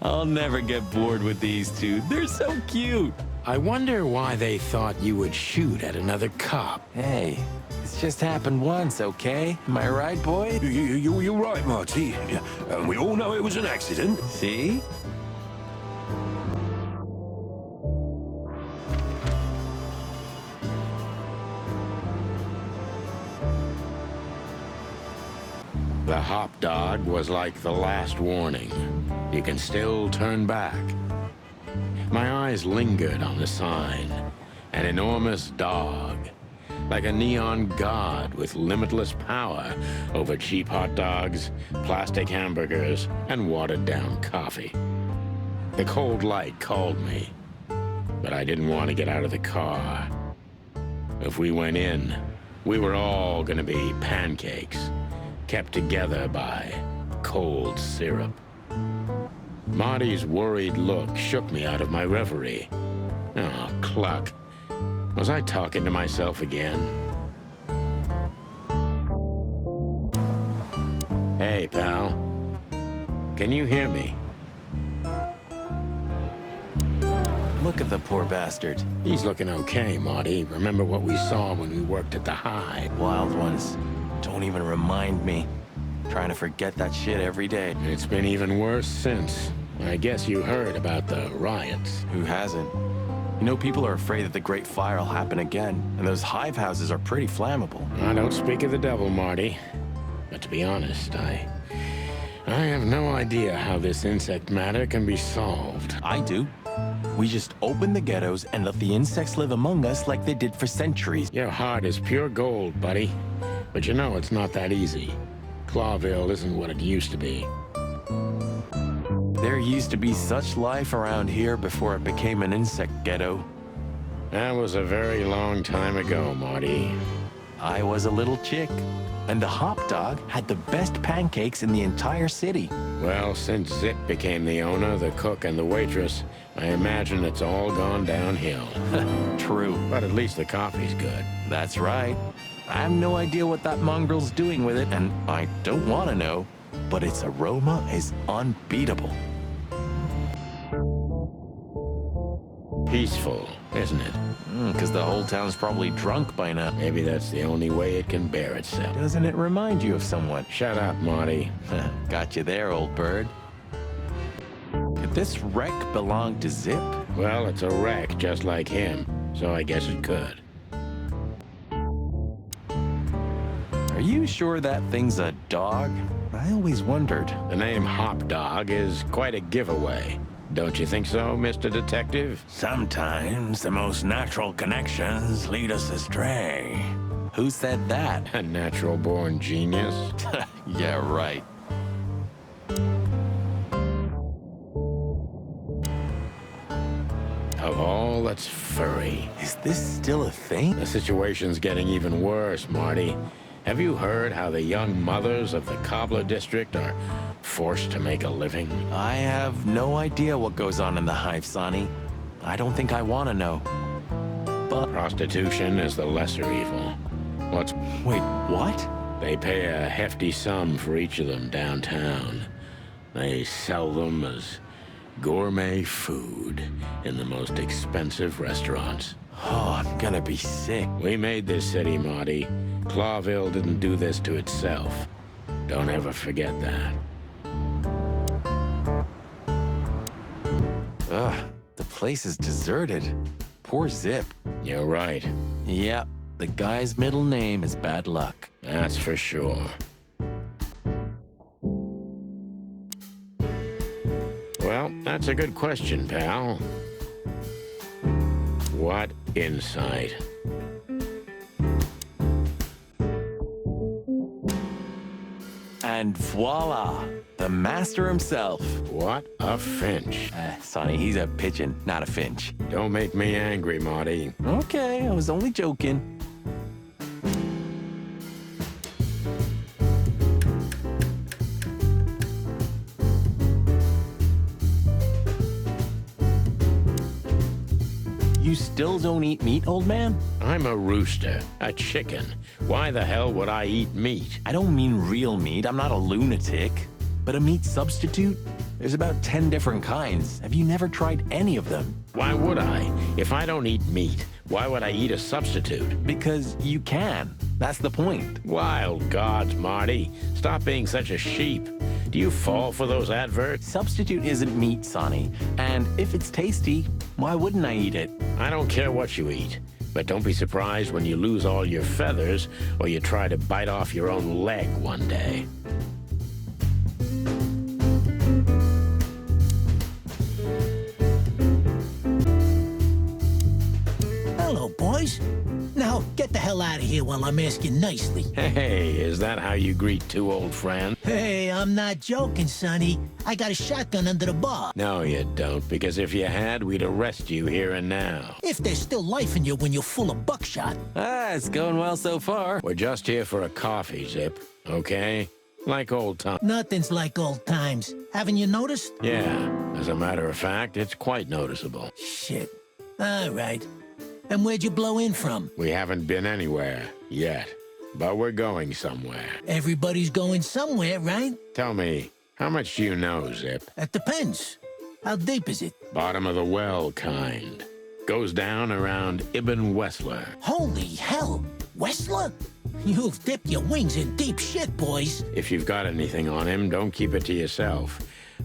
I'll never get bored with these two. They're so cute. I wonder why they thought you would shoot at another cop. Hey, it's just happened once, okay? Am I right, boy? You're right, Marty. And we all know it was an accident. See? The hop dog was like the last warning. You can still turn back. My eyes lingered on the sign. An enormous dog. Like a neon god with limitless power over cheap hot dogs, plastic hamburgers, and watered-down coffee. The cold light called me, but I didn't want to get out of the car. If we went in, we were all gonna be pancakes, kept together by cold syrup. Marty's worried look shook me out of my reverie. Oh, cluck. Was I talking to myself again? Hey, pal. Can you hear me? Look at the poor bastard. He's looking okay, Marty. Remember what we saw when we worked at the Hive? Wild ones. Don't even remind me. Trying to forget that shit every day. It's been even worse since. I guess you heard about the riots. Who hasn't? You know, people are afraid that the Great Fire will happen again, and those hive houses are pretty flammable. I don't speak of the devil, Marty. But to be honest, I have no idea how this insect matter can be solved. I do. We just open the ghettos and let the insects live among us like they did for centuries. Your heart is pure gold, buddy. But you know it's not that easy. Clawville isn't what it used to be. There used to be such life around here before it became an insect ghetto. That was a very long time ago, Marty. I was a little chick, and the hop dog had the best pancakes in the entire city. Well, since Zip became the owner, the cook, and the waitress, I imagine it's all gone downhill. True. But at least the coffee's good. That's right. I have no idea what that mongrel's doing with it, and I don't want to know, but its aroma is unbeatable. Peaceful, isn't it? Because the whole town's probably drunk by now. Maybe that's the only way it can bear itself. Doesn't it remind you of someone? Shut up, Marty. Got you there, old bird. Could this wreck belong to Zip? Well, it's a wreck just like him, so I guess it could. Are you sure that thing's a dog? I always wondered. The name Hop Dog is quite a giveaway. Don't you think so, Mr. Detective? Sometimes the most natural connections lead us astray. Who said that? A natural-born genius? Yeah, right. Of all that's furry. Is this still a thing? The situation's getting even worse, Marty. Have you heard how the young mothers of the Cobbler District are forced to make a living? I have no idea what goes on in the hive, Sonny. I don't think I want to know. But prostitution is the lesser evil. Wait, what? They pay a hefty sum for each of them downtown. They sell them as gourmet food in the most expensive restaurants. Oh, I'm gonna be sick. We made this city, Marty. Clawville didn't do this to itself. Don't ever forget that. Ugh, the place is deserted. Poor Zip. You're right. Yep, the guy's middle name is Bad Luck. That's for sure. Well, that's a good question, pal. What insight? And voila, the master himself. What a finch. Sonny, he's a pigeon, not a finch. Don't make me angry, Marty. Okay, I was only joking. You still don't eat meat, old man? I'm a rooster, a chicken. Why the hell would I eat meat? I don't mean real meat. I'm not a lunatic. But a meat substitute? There's about 10 different kinds. Have you never tried any of them? Why would I? If I don't eat meat, why would I eat a substitute? Because you can. That's the point. Wild gods, Marty. Stop being such a sheep. Do you fall for those adverts? Substitute isn't meat, Sonny. And if it's tasty, why wouldn't I eat it? I don't care what you eat. But don't be surprised when you lose all your feathers or you try to bite off your own leg one day. Hello, boys. Now, get the hell out of here while I'm asking nicely. Hey, is that how you greet two old friends? Hey, I'm not joking, Sonny. I got a shotgun under the bar. No, you don't, because if you had, we'd arrest you here and now. If there's still life in you when you're full of buckshot. It's going well so far. We're just here for a coffee, Zip, okay? Like old times. Nothing's like old times. Haven't you noticed? Yeah, as a matter of fact, it's quite noticeable. Shit. All right. And where'd you blow in from? We haven't been anywhere yet, but we're going somewhere. Everybody's going somewhere, right? Tell me, how much do you know, Zip? That depends. How deep is it? Bottom of the well kind. Goes down around Ibn Wessler. Holy hell! Wessler? You've dipped your wings in deep shit, boys. If you've got anything on him, don't keep it to yourself.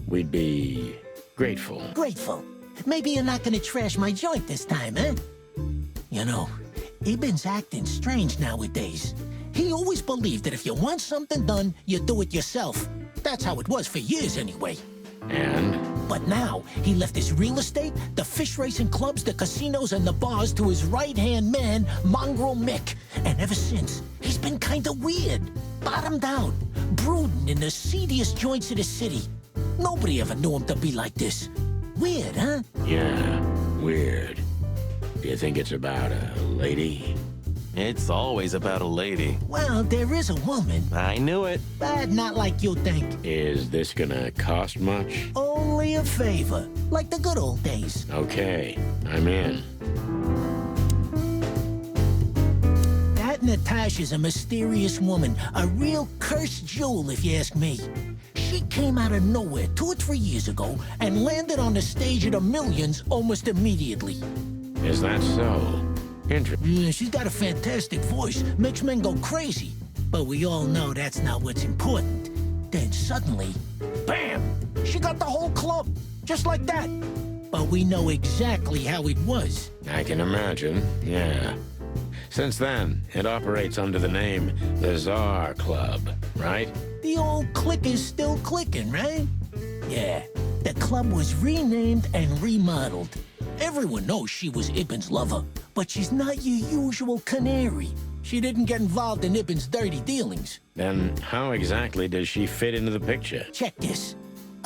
We'd be grateful. Grateful? maybe you're not gonna trash my joint this time, eh? You know, Ibn's acting strange nowadays. He always believed that if you want something done, you do it yourself. That's how it was for years anyway. And? But now, he left his real estate, the fish racing clubs, the casinos, and the bars to his right-hand man, Mongrel Mick. And ever since, he's been kinda weird. Bottomed out, brooding in the seediest joints of the city. Nobody ever knew him to be like this. Weird, huh? Yeah, weird. Do you think it's about a lady? It's always about a lady. Well, there is a woman. I knew it. But not like you think. Is this gonna cost much? Only a favor, like the good old days. Okay, I'm in. That Natasha's a mysterious woman, a real cursed jewel if you ask me. She came out of nowhere 2 or 3 years ago and landed on the stage of the Millions almost immediately. Is that so? Interesting. Yeah, she's got a fantastic voice, makes men go crazy. But we all know that's not what's important. Then suddenly, bam! She got the whole club, just like that. But we know exactly how it was. I can imagine, yeah. Since then, it operates under the name the Tsar Club, right? The old click is still clicking, right? Yeah, the club was renamed and remodeled. Everyone knows she was Ibn's lover, but she's not your usual canary. She didn't get involved in Ibn's dirty dealings. Then how exactly does she fit into the picture? Check this.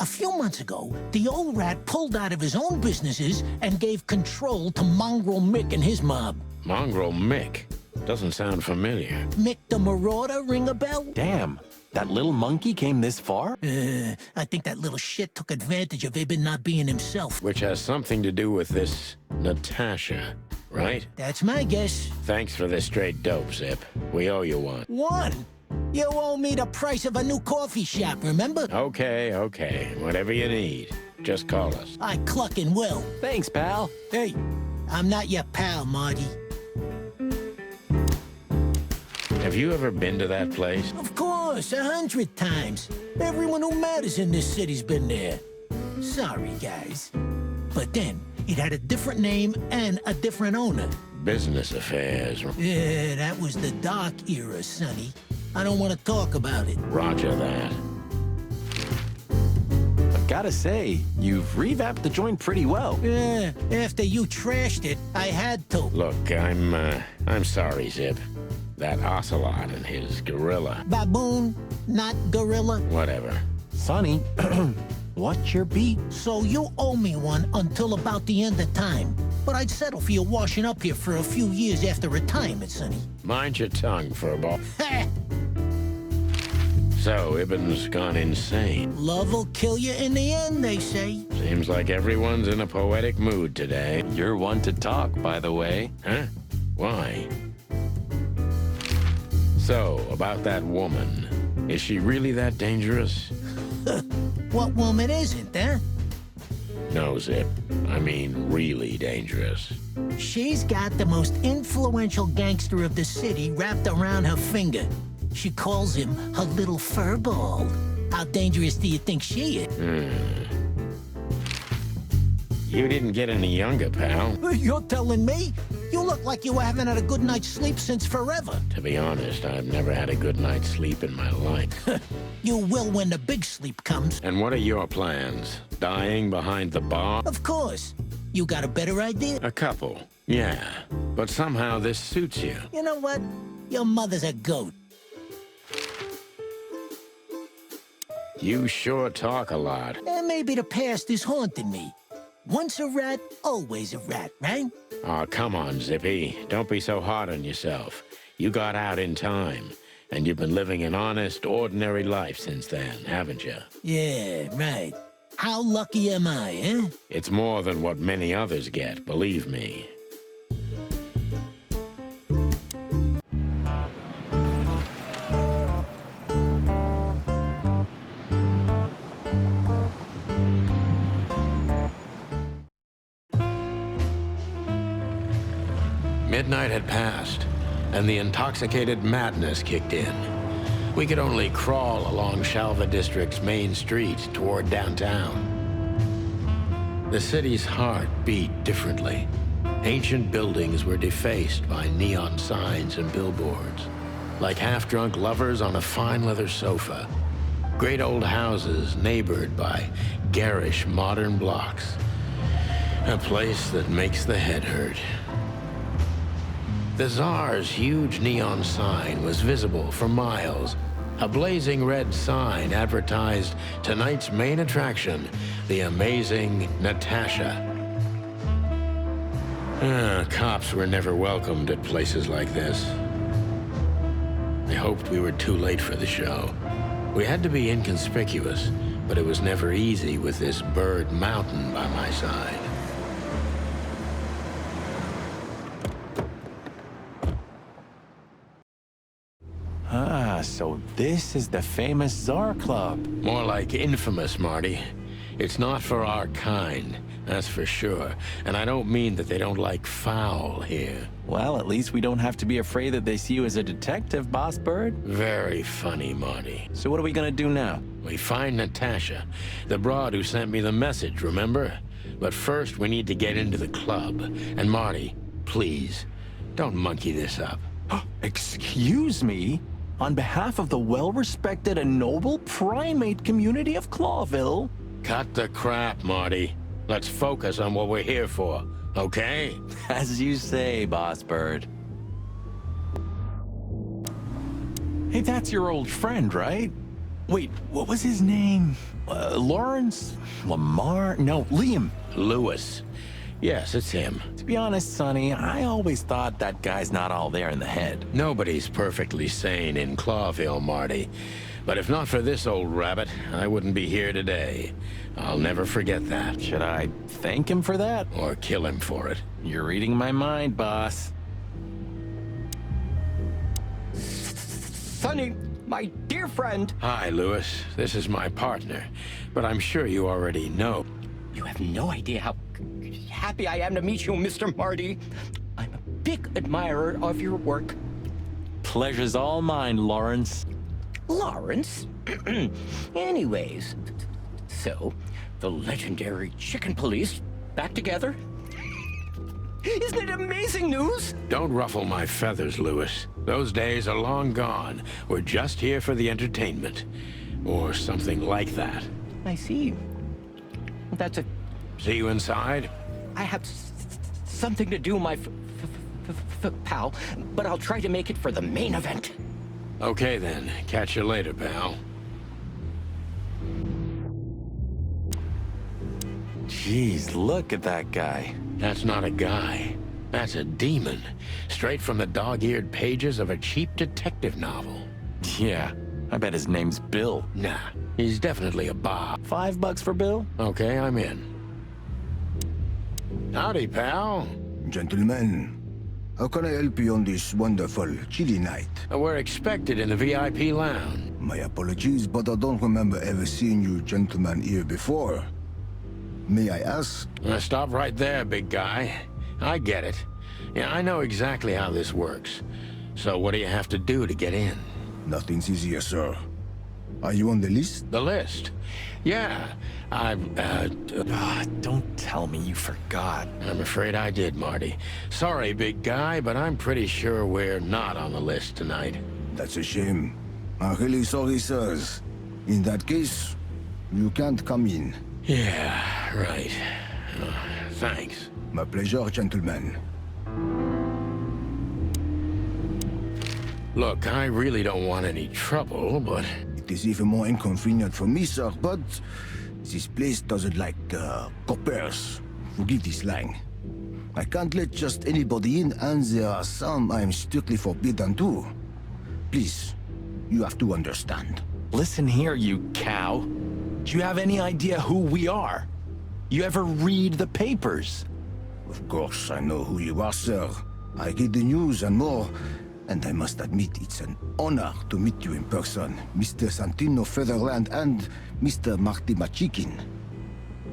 A few months ago, the old rat pulled out of his own businesses and gave control to Mongrel Mick and his mob. Mongrel Mick? Doesn't sound familiar. Mick the Marauder, ring a bell? Damn, that little monkey came this far? I think that little shit took advantage of Ibn not being himself. Which has something to do with this Natasha, right? That's my guess. Thanks for this straight dope, Zip. We owe you one. One? You owe me the price of a new coffee shop, remember? Okay. Whatever you need. Just call us. I cluck and will. Thanks, pal. Hey, I'm not your pal, Marty. Have you ever been to that place? Of course, 100 times. Everyone who matters in this city's been there. Sorry, guys. But then, it had a different name and a different owner. Business affairs. Yeah, that was the dark era, Sonny. I don't want to talk about it. Roger that. I've gotta say, you've revamped the joint pretty well. Yeah, after you trashed it, I had to. Look, I'm sorry, Zip. That ocelot and his gorilla. Baboon, not gorilla. Whatever. Sonny, what's your beat? So you owe me one until about the end of time. But I'd settle for you washing up here for a few years after retirement, Sonny. Mind your tongue, furball. So, Ibn's gone insane. Love will kill you in the end, they say. Seems like everyone's in a poetic mood today. You're one to talk, by the way. Huh? Why? So, about that woman. Is she really that dangerous? What woman isn't, huh? No, Zip. I mean, really dangerous. She's got the most influential gangster of the city wrapped around her finger. She calls him her little furball. How dangerous do you think she is? You didn't get any younger, pal. You're telling me? You look like you haven't had a good night's sleep since forever. To be honest, I've never had a good night's sleep in my life. You will when the big sleep comes. And what are your plans? Dying behind the bar? Of course. You got a better idea? A couple, yeah. But somehow this suits you. You know what? Your mother's a goat. You sure talk a lot. And maybe the past is haunting me. Once a rat, always a rat, right? Oh, come on, Zippy. Don't be so hard on yourself. You got out in time, and you've been living an honest, ordinary life since then, haven't you? Yeah, right. How lucky am I, eh? It's more than what many others get, believe me. Midnight had passed, and the intoxicated madness kicked in. We could only crawl along Shalva District's main street toward downtown. The city's heart beat differently. Ancient buildings were defaced by neon signs and billboards, like half-drunk lovers on a fine leather sofa. Great old houses neighbored by garish modern blocks. A place that makes the head hurt. The Tsar's huge neon sign was visible for miles. A blazing red sign advertised tonight's main attraction, the amazing Natasha. Cops were never welcomed at places like this. I hoped we were too late for the show. We had to be inconspicuous, but it was never easy with this bird mountain by my side. Ah, so this is the famous Tsar Club. More like infamous, Marty. It's not for our kind, that's for sure. And I don't mean that they don't like foul here. Well, at least we don't have to be afraid that they see you as a detective, Boss Bird. Very funny, Marty. So what are we gonna do now? We find Natasha, the broad who sent me the message, remember? But first, we need to get into the club. And Marty, please, don't monkey this up. Excuse me? On behalf of the well-respected and noble primate community of Clawville? Cut the crap, Marty. Let's focus on what we're here for, okay? As you say, Boss Bird. Hey, that's your old friend, right? Wait, what was his name? Lawrence? Lamar? No, Liam. Lewis. Yes, it's him. To be honest, Sonny, I always thought that guy's not all there in the head. Nobody's perfectly sane in Clawville, Marty. But if not for this old rabbit, I wouldn't be here today. I'll never forget that. Should I thank him for that? Or kill him for it? You're reading my mind, boss. Sonny, my dear friend. Hi, Lewis. This is my partner. But I'm sure you already know. You have no idea how happy I am to meet you, Mr. Marty. I'm a big admirer of your work. Pleasure's all mine, Lawrence. Lawrence? Anyways, so, the legendary Chicken Police back together? Isn't it amazing news? Don't ruffle my feathers, Lewis. Those days are long gone. We're just here for the entertainment. Or something like that. I see. That's a... See you inside? I have something to do, my pal, but I'll try to make it for the main event. Okay then. Catch you later, pal. Jeez, look at that guy. That's not a guy. That's a demon. Straight from the dog-eared pages of a cheap detective novel. Yeah, I bet his name's Bill. Nah, he's definitely a Bob. $5 for Bill? Okay, I'm in. Howdy, pal. Gentlemen, how can I help you on this wonderful, chilly night? We're expected in the VIP lounge. My apologies, but I don't remember ever seeing you gentlemen here before. May I ask? Stop right there, big guy. I get it. Yeah, I know exactly how this works. So what do you have to do to get in? Nothing's easier, sir. Are you on the list? The list? Yeah, don't tell me you forgot. I'm afraid I did, Marty. Sorry, big guy, but I'm pretty sure we're not on the list tonight. That's a shame. I'm really sorry, sirs. In that case, you can't come in. Yeah, right. Thanks. My pleasure, gentlemen. Look, I really don't want any trouble, but... It is even more inconvenient for me, sir, but this place doesn't like, coppers. Forgive this slang. I can't let just anybody in, and there are some I'm strictly forbidden to. Please, you have to understand. Listen here, you cow. Do you have any idea who we are? You ever read the papers? Of course, I know who you are, sir. I read the news and more. And I must admit, it's an honor to meet you in person, Mr. Santino Featherland and Mr. Marty Machikin.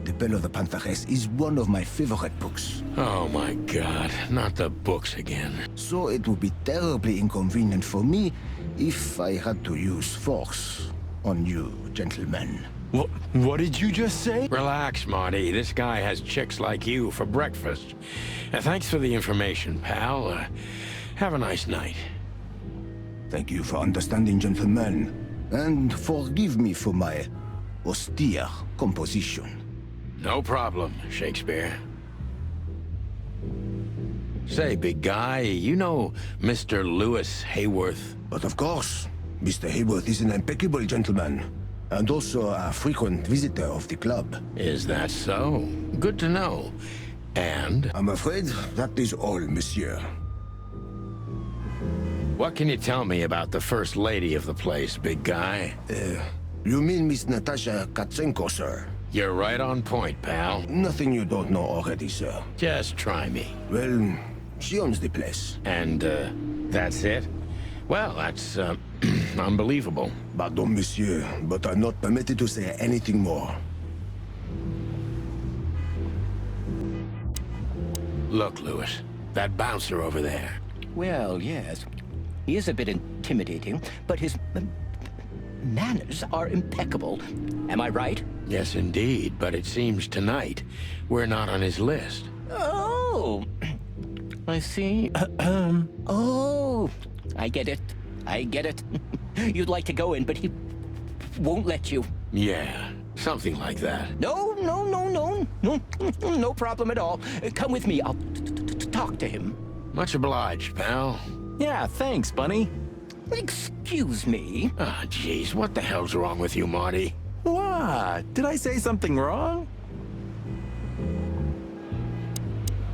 The Bell of the Pantheress is one of my favorite books. Oh my God, not the books again. So it would be terribly inconvenient for me if I had to use force on you, gentlemen. What did you just say? Relax, Marty. This guy has chicks like you for breakfast. Thanks for the information, pal. Have a nice night. Thank you for understanding, gentlemen. And forgive me for my austere composition. No problem, Shakespeare. Say, big guy, you know Mr. Lewis Hayworth? But of course, Mr. Hayworth is an impeccable gentleman, and also a frequent visitor of the club. Is that so? Good to know. And? I'm afraid that is all, monsieur. What can you tell me about the first lady of the place, big guy? You mean Miss Natasha Katsenko, sir? You're right on point, pal. Nothing you don't know already, sir. Just try me. Well, she owns the place. And, that's it? Well, that's, unbelievable. Pardon, monsieur, but I'm not permitted to say anything more. Look, Lewis, that bouncer over there. Well, yes. He is a bit intimidating, but his manners are impeccable. Am I right? Yes, indeed, but it seems tonight we're not on his list. Oh, I see. Oh, I get it. I get it. You'd like to go in, but he won't let you. Yeah, something like that. No, no, no, no. No, no problem at all. Come with me. I'll talk to him. Much obliged, pal. Yeah, thanks, Bunny. Excuse me. Ah, jeez, what the hell's wrong with you, Marty? What? Did I say something wrong?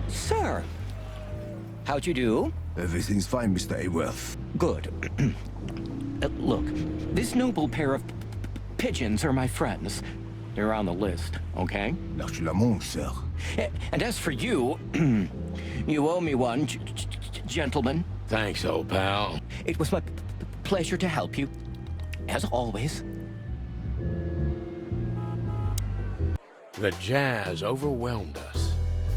Sir, how'd you do? Everything's fine, Mr. Hayworth. Good. Look, this noble pair of pigeons are my friends. They're on the list, okay? L'archlamont, sir. And as for you, you owe me one, gentlemen. Thanks, old pal. It was my pleasure to help you, as always. The jazz overwhelmed us.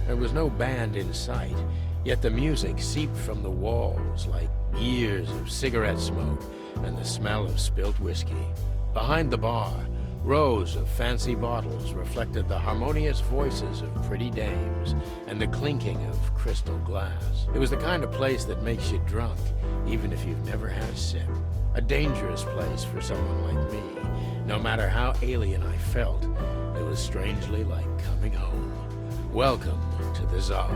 There was no band in sight, yet the music seeped from the walls like years of cigarette smoke and the smell of spilt whiskey. Behind the bar, rows of fancy bottles reflected the harmonious voices of pretty dames and the clinking of crystal glass. It was the kind of place that makes you drunk, even if you've never had a sip. A dangerous place for someone like me. No matter how alien I felt, it was strangely like coming home. Welcome to the Tsar.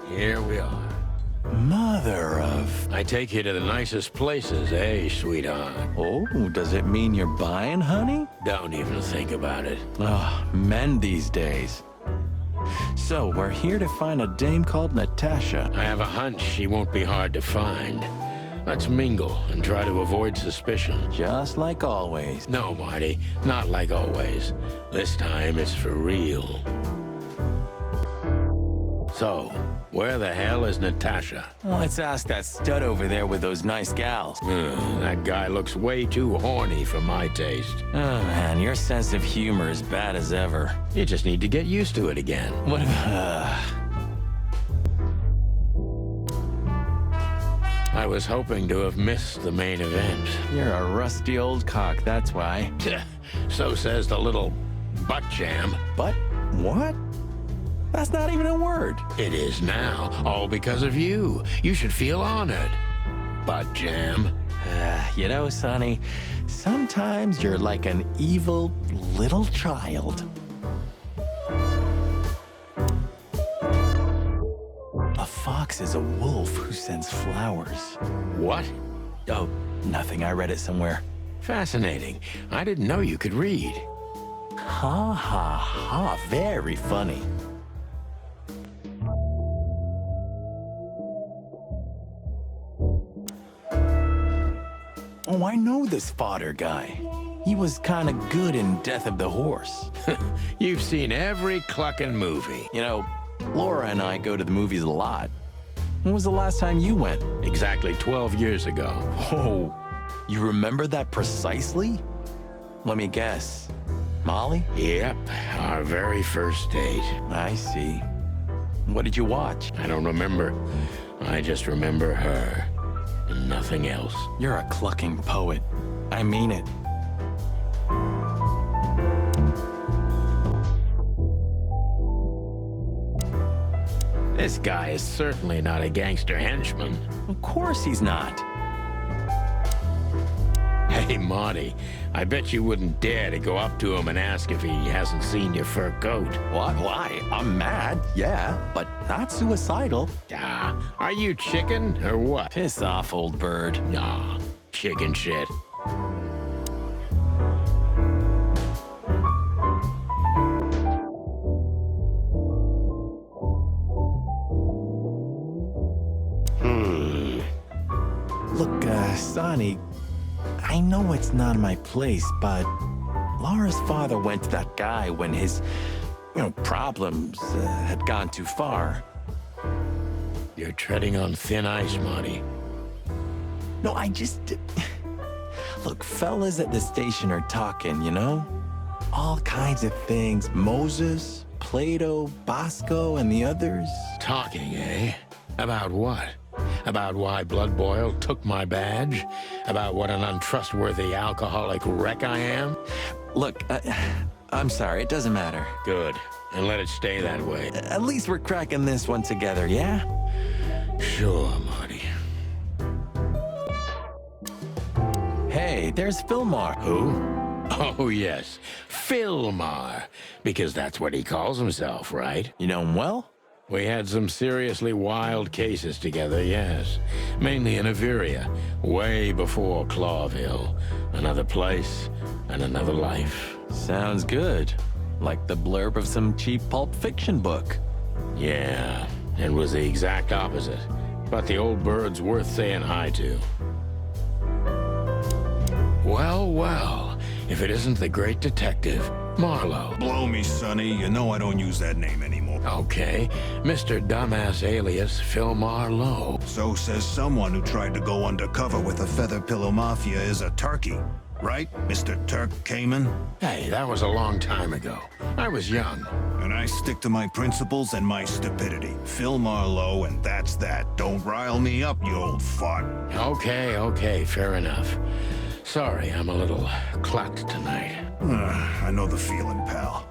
Here we are. Mother of... I take you to the nicest places, eh, sweetheart? Oh, does it mean you're buying, honey? Don't even think about it. Oh, men these days. So, we're here to find a dame called Natasha. I have a hunch she won't be hard to find. Let's mingle and try to avoid suspicion. Just like always. No, Marty, not like always. This time it's for real. So, where the hell is Natasha? Let's ask that stud over there with those nice gals. That guy looks way too horny for my taste. Oh man, your sense of humor is bad as ever. You just need to get used to it again. What I was hoping to have missed the main event. You're a rusty old cock, that's why. So says the little butt jam. Butt? What? That's not even a word. It is now, all because of you. You should feel honored. Butt jam. You know, Sonny, sometimes you're like an evil little child. A fox is a wolf who sends flowers. What? Oh, nothing. I read it somewhere. Fascinating. I didn't know you could read. Ha ha ha. Very funny. Oh, I know this fodder guy. He was kind of good in Death of the Horse. You've seen every clucking movie. You know, Laura and I go to the movies a lot. When was the last time you went? Exactly 12 years ago. Oh, you remember that precisely? Let me guess. Molly? Yep, our very first date. I see. What did you watch? I don't remember. I just remember her. And nothing else. You're a clucking poet. I mean it. This guy is certainly not a gangster henchman. Of course he's not. Hey, Marty, I bet you wouldn't dare to go up to him and ask if he hasn't seen your fur coat. What? Why? I'm mad, yeah, but not suicidal. Ah, are you chicken or what? Piss off, old bird. Nah, chicken shit. Look, Sonny, I know it's not my place, but Laura's father went to that guy when his, problems had gone too far. You're treading on thin ice, Marty. No, I just... Look, fellas at the station are talking, you know? All kinds of things. Moses, Plato, Bosco, and the others. Talking, eh? About what? About why Blood Boil took my badge? About what an untrustworthy alcoholic wreck I am? Look, I'm sorry, it doesn't matter. Good, and let it stay that way. At least we're cracking this one together, yeah? Sure, Marty. Hey, there's Fillmore. Who? Oh, yes, Fillmore. Because that's what he calls himself, right? You know him well? We had some seriously wild cases together, yes. Mainly in Averia, way before Clawville. Another place and another life. Sounds good. Like the blurb of some cheap pulp fiction book. Yeah, it was the exact opposite. But the old bird's worth saying hi to. Well, well, if it isn't the great detective, Marlowe. Blow me, Sonny. You know I don't use that name anymore. Okay, Mr. Dumbass alias Phil Marlowe. So says someone who tried to go undercover with the Feather Pillow Mafia is a turkey. Right, Mr. Turk Cayman? Hey, that was a long time ago. I was young. And I stick to my principles and my stupidity. Phil Marlowe, and that's that. Don't rile me up, you old fart. Okay, fair enough. Sorry, I'm a little clucked tonight. I know the feeling, pal.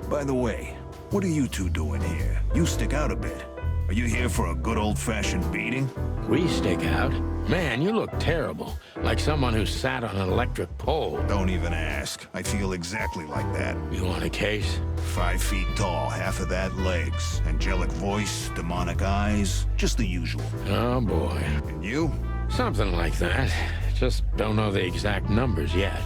By the way, what are you two doing here? You stick out a bit. Are you here for a good old-fashioned beating? We stick out? Man, you look terrible. Like someone who sat on an electric pole. Don't even ask. I feel exactly like that. You want a case? 5 feet tall, half of that legs. Angelic voice, demonic eyes, just the usual. Oh, boy. And you? Something like that. Just don't know the exact numbers yet.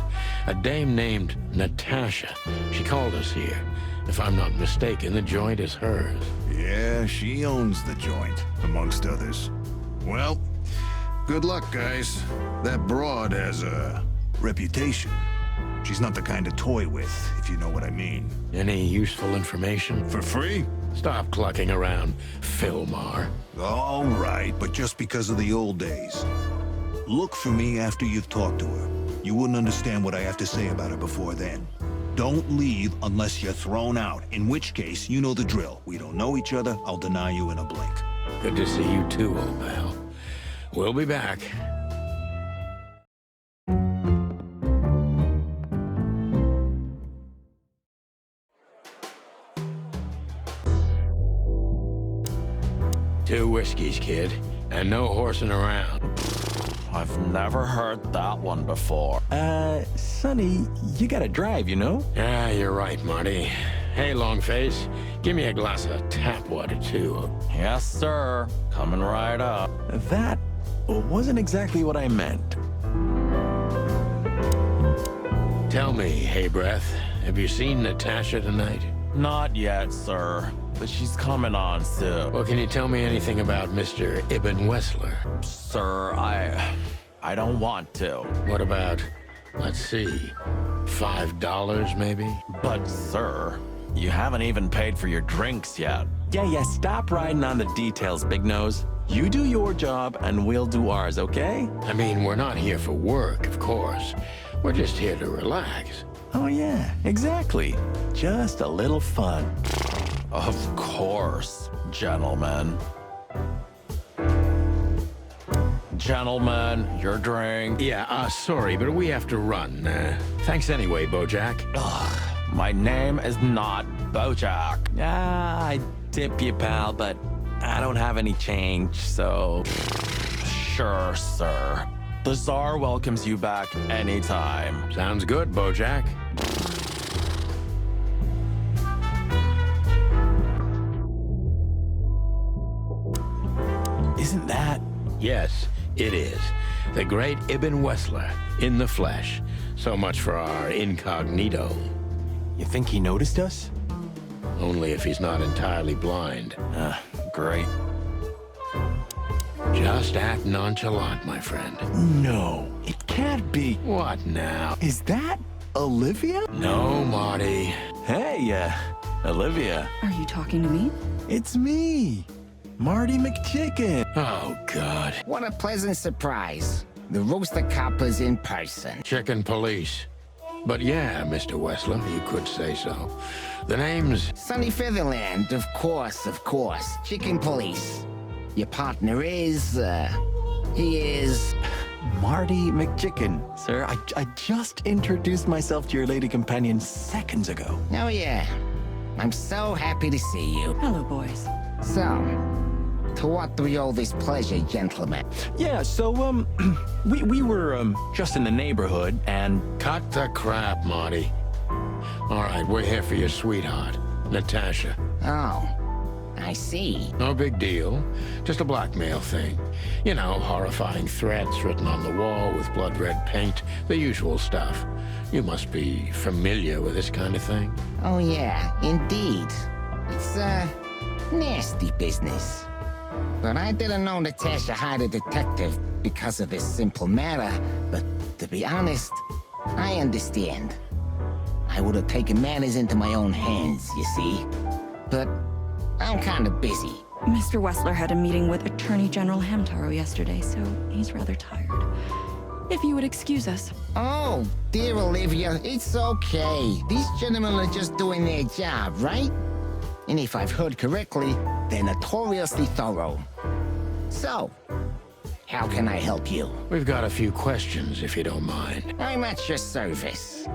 A dame named Natasha. She called us here. If I'm not mistaken, the joint is hers. Yeah, she owns the joint, amongst others. Well, good luck, guys. That broad has a reputation. She's not the kind to toy with, if you know what I mean. Any useful information? For free? Stop clucking around, Fillmore. All right, but just because of the old days. Look for me after you've talked to her. You wouldn't understand what I have to say about her before then. Don't leave unless you're thrown out, in which case, you know the drill. We don't know each other, I'll deny you in a blink. Good to see you too, old pal. We'll be back. Two whiskeys, kid, and no horsing around. I've never heard that one before. Sonny, you gotta drive, you know? Yeah, you're right, Marty. Hey, Longface, give me a glass of tap water, too. Yes, sir. Coming right up. That wasn't exactly what I meant. Tell me, hey, Breath, have you seen Natasha tonight? Not yet, sir. But she's coming on soon. Well, can you tell me anything about Mr. Ibn Wessler? Sir, I don't want to. What about, let's see, $5 maybe? But, sir, you haven't even paid for your drinks yet. Yeah, stop riding on the details, Big Nose. You do your job, and we'll do ours, okay? I mean, we're not here for work, of course. We're just here to relax. Oh, yeah, exactly. Just a little fun. Of course, gentlemen. Gentlemen, your drink. Yeah, sorry, but we have to run. Thanks anyway, Bojack. Ugh, my name is not Bojack. I tip you, pal, but I don't have any change, so... Sure, sir. The Tsar welcomes you back anytime. Sounds good, Bojack. Isn't that... Yes, it is. The great Ibn Wessler, in the flesh. So much for our incognito. You think he noticed us? Only if he's not entirely blind. Great. Just act nonchalant, my friend. No, it can't be. What now? Is that Olivia? No, Marty. Hey, Olivia. Are you talking to me? It's me, Marty McChicken. Oh, God. What a pleasant surprise. The Rooster Copper's in person. Chicken police. But yeah, Mr. Wessler, you could say so. The name's... Sunny Featherland, of course, of course. Chicken police. Your partner is, he is... Marty McChicken. Sir, I just introduced myself to your lady companion seconds ago. Oh, yeah. I'm so happy to see you. Hello, boys. So, to what do we owe this pleasure, gentlemen? Yeah, so, we were, just in the neighborhood, and... Cut the crap, Marty. All right, we're here for your sweetheart, Natasha. Oh, I see. No big deal. Just a blackmail thing. You know, horrifying threats written on the wall with blood red paint, the usual stuff. You must be familiar with this kind of thing. Oh, yeah, indeed. It's, nasty business. But I didn't know Natasha hired a detective because of this simple matter. But to be honest, I understand. I would have taken matters into my own hands, you see. But I'm kind of busy. Mr. Wessler had a meeting with Attorney General Hamtaro yesterday, so he's rather tired. If you would excuse us. Oh, dear Olivia, it's okay. These gentlemen are just doing their job, right? And if I've heard correctly, they're notoriously thorough. So, how can I help you? We've got a few questions, if you don't mind. I'm at your service.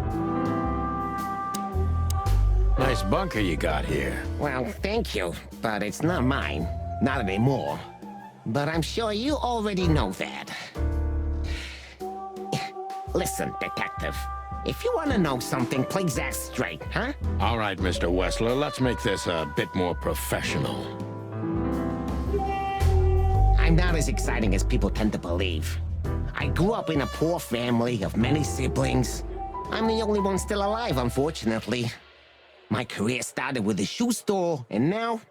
Nice bunker you got here. Well, thank you, but it's not mine. Not anymore. But I'm sure you already know that. Listen, detective. If you want to know something, please ask straight, huh? All right, Mr. Wessler, let's make this a bit more professional. I'm not as exciting as people tend to believe. I grew up in a poor family of many siblings. I'm the only one still alive, unfortunately. My career started with a shoe store, and now,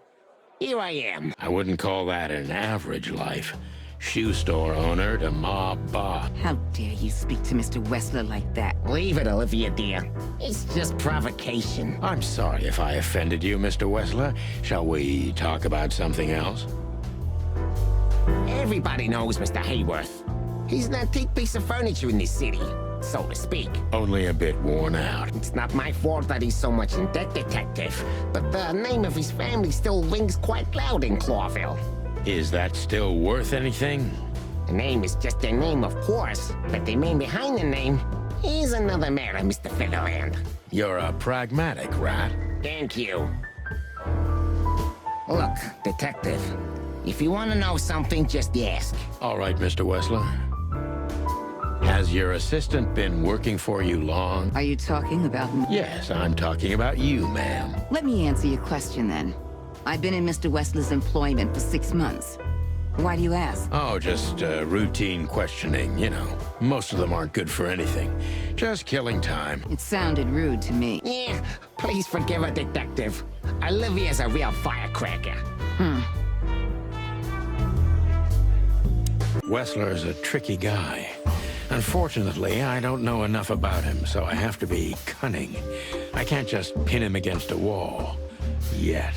here I am. I wouldn't call that an average life. Shoe store owner to mob boss. How dare you speak to Mr. Wessler like that? Leave it, Olivia, dear. It's just provocation. I'm sorry if I offended you, Mr. Wessler. Shall we talk about something else? Everybody knows Mr. Hayworth. He's an antique piece of furniture in this city, so to speak. Only a bit worn out. It's not my fault that he's so much in debt, detective, but the name of his family still rings quite loud in Clawville. Is that still worth anything? The name is just their name, of course, but the man behind the name is another matter, Mr. Featherland. You're a pragmatic rat. Thank you. Look, detective, if you want to know something, just ask. All right, Mr. Wessler. Has your assistant been working for you long? Are you talking about me? Yes, I'm talking about you, ma'am. Let me answer your question then. I've been in Mr. Wessler's employment for 6 months. Why do you ask? Oh, just routine questioning, you know. Most of them aren't good for anything. Just killing time. It sounded rude to me. Yeah, please forgive her, detective. Olivia's a real firecracker. Wessler's a tricky guy. Unfortunately, I don't know enough about him, so I have to be cunning. I can't just pin him against a wall. Yet.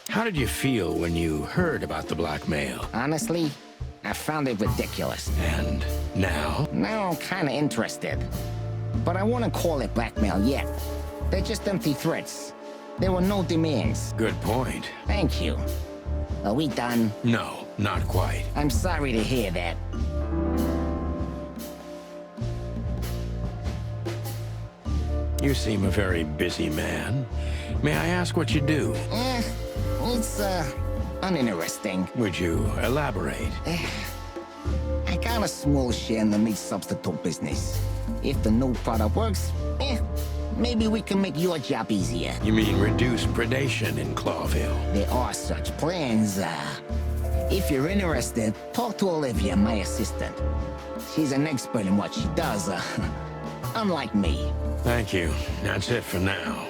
How did you feel when you heard about the blackmail? Honestly, I found it ridiculous. And now? Now I'm kind of interested. But I wouldn't call it blackmail yet. They're just empty threats. There were no demands. Good point. Thank you. Are we done? No, not quite. I'm sorry to hear that. You seem a very busy man. May I ask what you do? It's It's, uninteresting. Would you elaborate? I got a small share in the meat substitute business. If the new product works, maybe we can make your job easier. You mean reduce predation in Clawville? There are such plans. If you're interested, talk to Olivia, my assistant. She's an expert in what she does, unlike me. Thank you. That's it for now.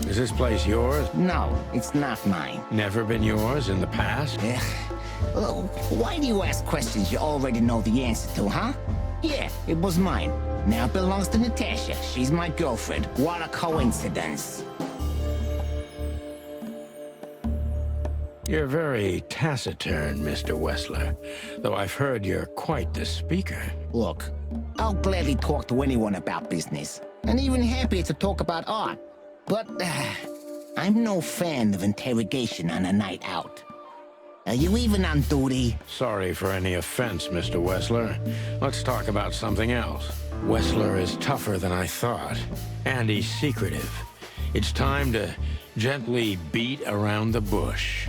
Is this place yours? No, it's not mine. Never been yours in the past? Why do you ask questions you already know the answer to, huh? Yeah, it was mine. Now it belongs to Natasha. She's my girlfriend. What a coincidence. You're very taciturn, Mr. Wessler, though I've heard you're quite the speaker. Look, I'll gladly talk to anyone about business, and even happier to talk about art. But I'm no fan of interrogation on a night out. Are you even on duty? Sorry for any offense, Mr. Wessler. Let's talk about something else. Wessler is tougher than I thought, and he's secretive. It's time to gently beat around the bush.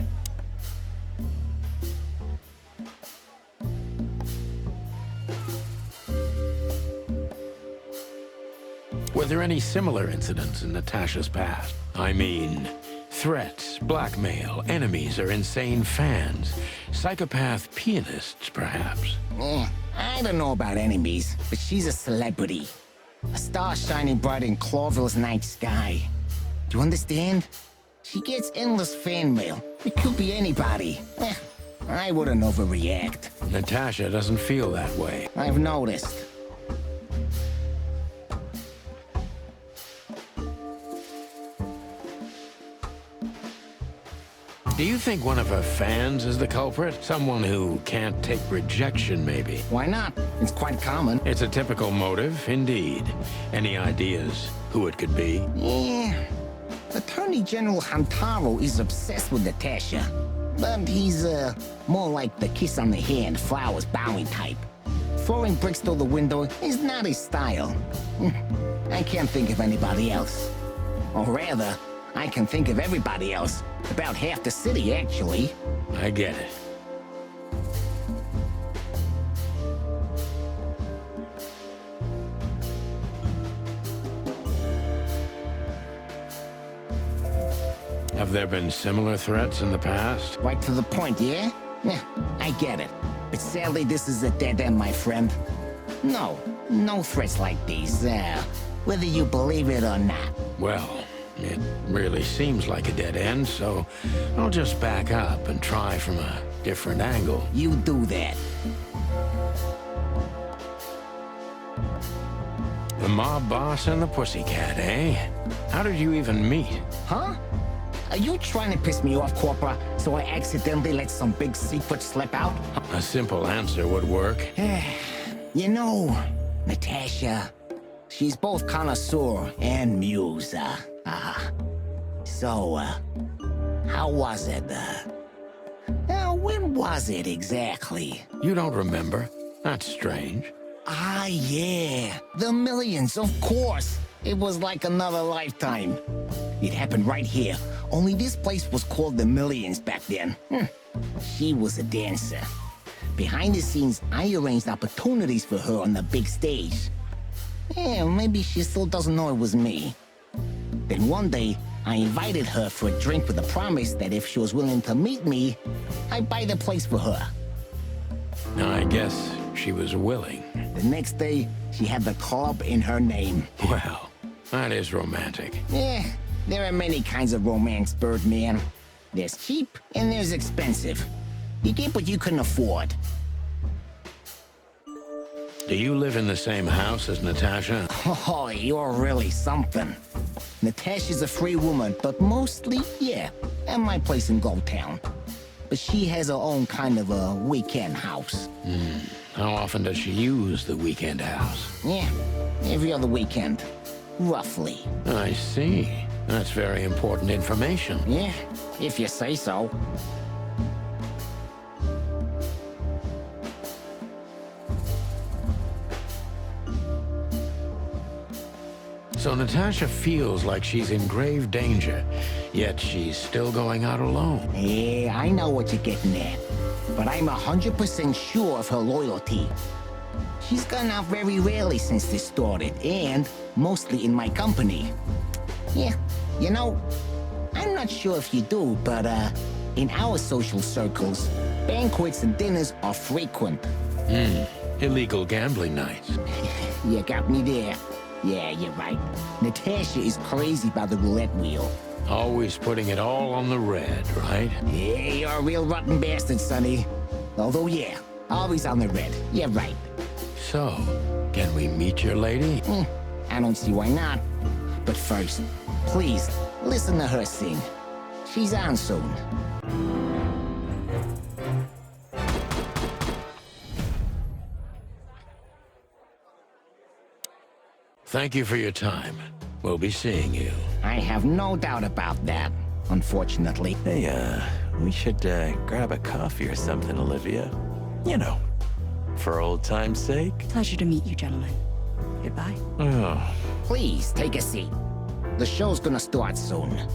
Were there any similar incidents in Natasha's past? I mean, threats, blackmail, enemies or insane fans, psychopath pianists, perhaps? I don't know about enemies, but she's a celebrity. A star shining bright in Clawville's night sky. Do you understand? She gets endless fan mail. It could be anybody. I wouldn't overreact. Natasha doesn't feel that way. I've noticed. Do you think one of her fans is the culprit? Someone who can't take rejection, maybe? Why not? It's quite common. It's a typical motive, indeed. Any ideas who it could be? Yeah. Attorney General Hamtaro is obsessed with Natasha. But he's, more like the kiss on the hand, flowers bowing type. Throwing bricks through the window is not his style. I can't think of anybody else. Or rather, I can think of everybody else. About half the city, actually. I get it. Have there been similar threats in the past? Right to the point, yeah? Yeah, I get it. But sadly, this is a dead end, my friend. No threats like these, whether you believe it or not. Well, it really seems like a dead end, so I'll just back up and try from a different angle. You do that. The mob boss and the pussycat, eh? How did you even meet? Huh? Are you trying to piss me off, Corpora, so I accidentally let some big secret slip out? A simple answer would work. You know, Natasha, she's both connoisseur and muse. So, how was it? When was it exactly? You don't remember? That's strange. Ah, yeah. The Millions, of course. It was like another lifetime. It happened right here. Only this place was called the Millions back then. She was a dancer. Behind the scenes, I arranged opportunities for her on the big stage. Yeah, maybe she still doesn't know it was me. Then one day, I invited her for a drink with a promise that if she was willing to meet me, I'd buy the place for her. I guess she was willing. The next day, she had the club in her name. Well, that is romantic. Yeah, there are many kinds of romance, Birdman. There's cheap and there's expensive. You get what you can afford. Do you live in the same house as Natasha? Oh, you're really something. Natasha's a free woman, but mostly, yeah, at my place in Gold Town. But she has her own kind of a weekend house. How often does she use the weekend house? Yeah, every other weekend. Roughly. I see. That's very important information. Yeah, if you say so. So Natasha feels like she's in grave danger, yet she's still going out alone. Yeah, I know what you're getting at. But I'm 100% sure of her loyalty. She's gone out very rarely since this started, and mostly in my company. Yeah, you know, I'm not sure if you do, but in our social circles, banquets and dinners are frequent. Illegal gambling nights. You got me there. Yeah, you're right. Natasha is crazy about the roulette wheel. Always putting it all on the red, right? Yeah, you're a real rotten bastard, Sonny. Although, yeah, always on the red. Yeah, right. So, can we meet your lady? I don't see why not. But first, please, listen to her sing. She's on soon. Thank you for your time. We'll be seeing you. I have no doubt about that, unfortunately. Hey, we should grab a coffee or something, Olivia. You know, for old time's sake. Pleasure to meet you, gentlemen. Goodbye. Oh. Please, take a seat. The show's gonna start soon.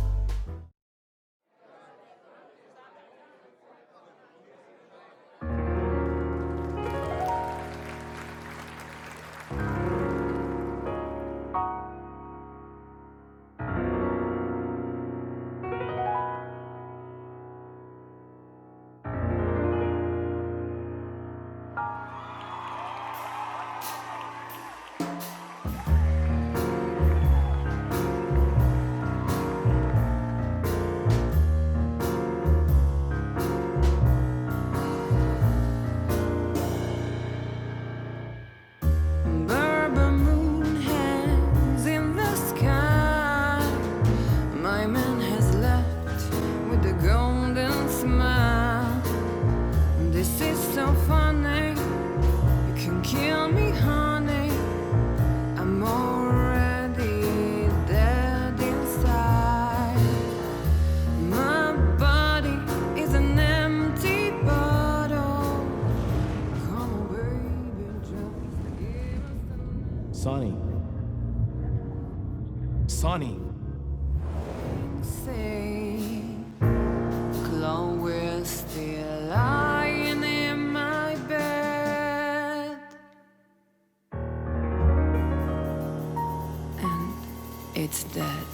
Sonny. Say, Chloe's still lying in my bed, and it's dead.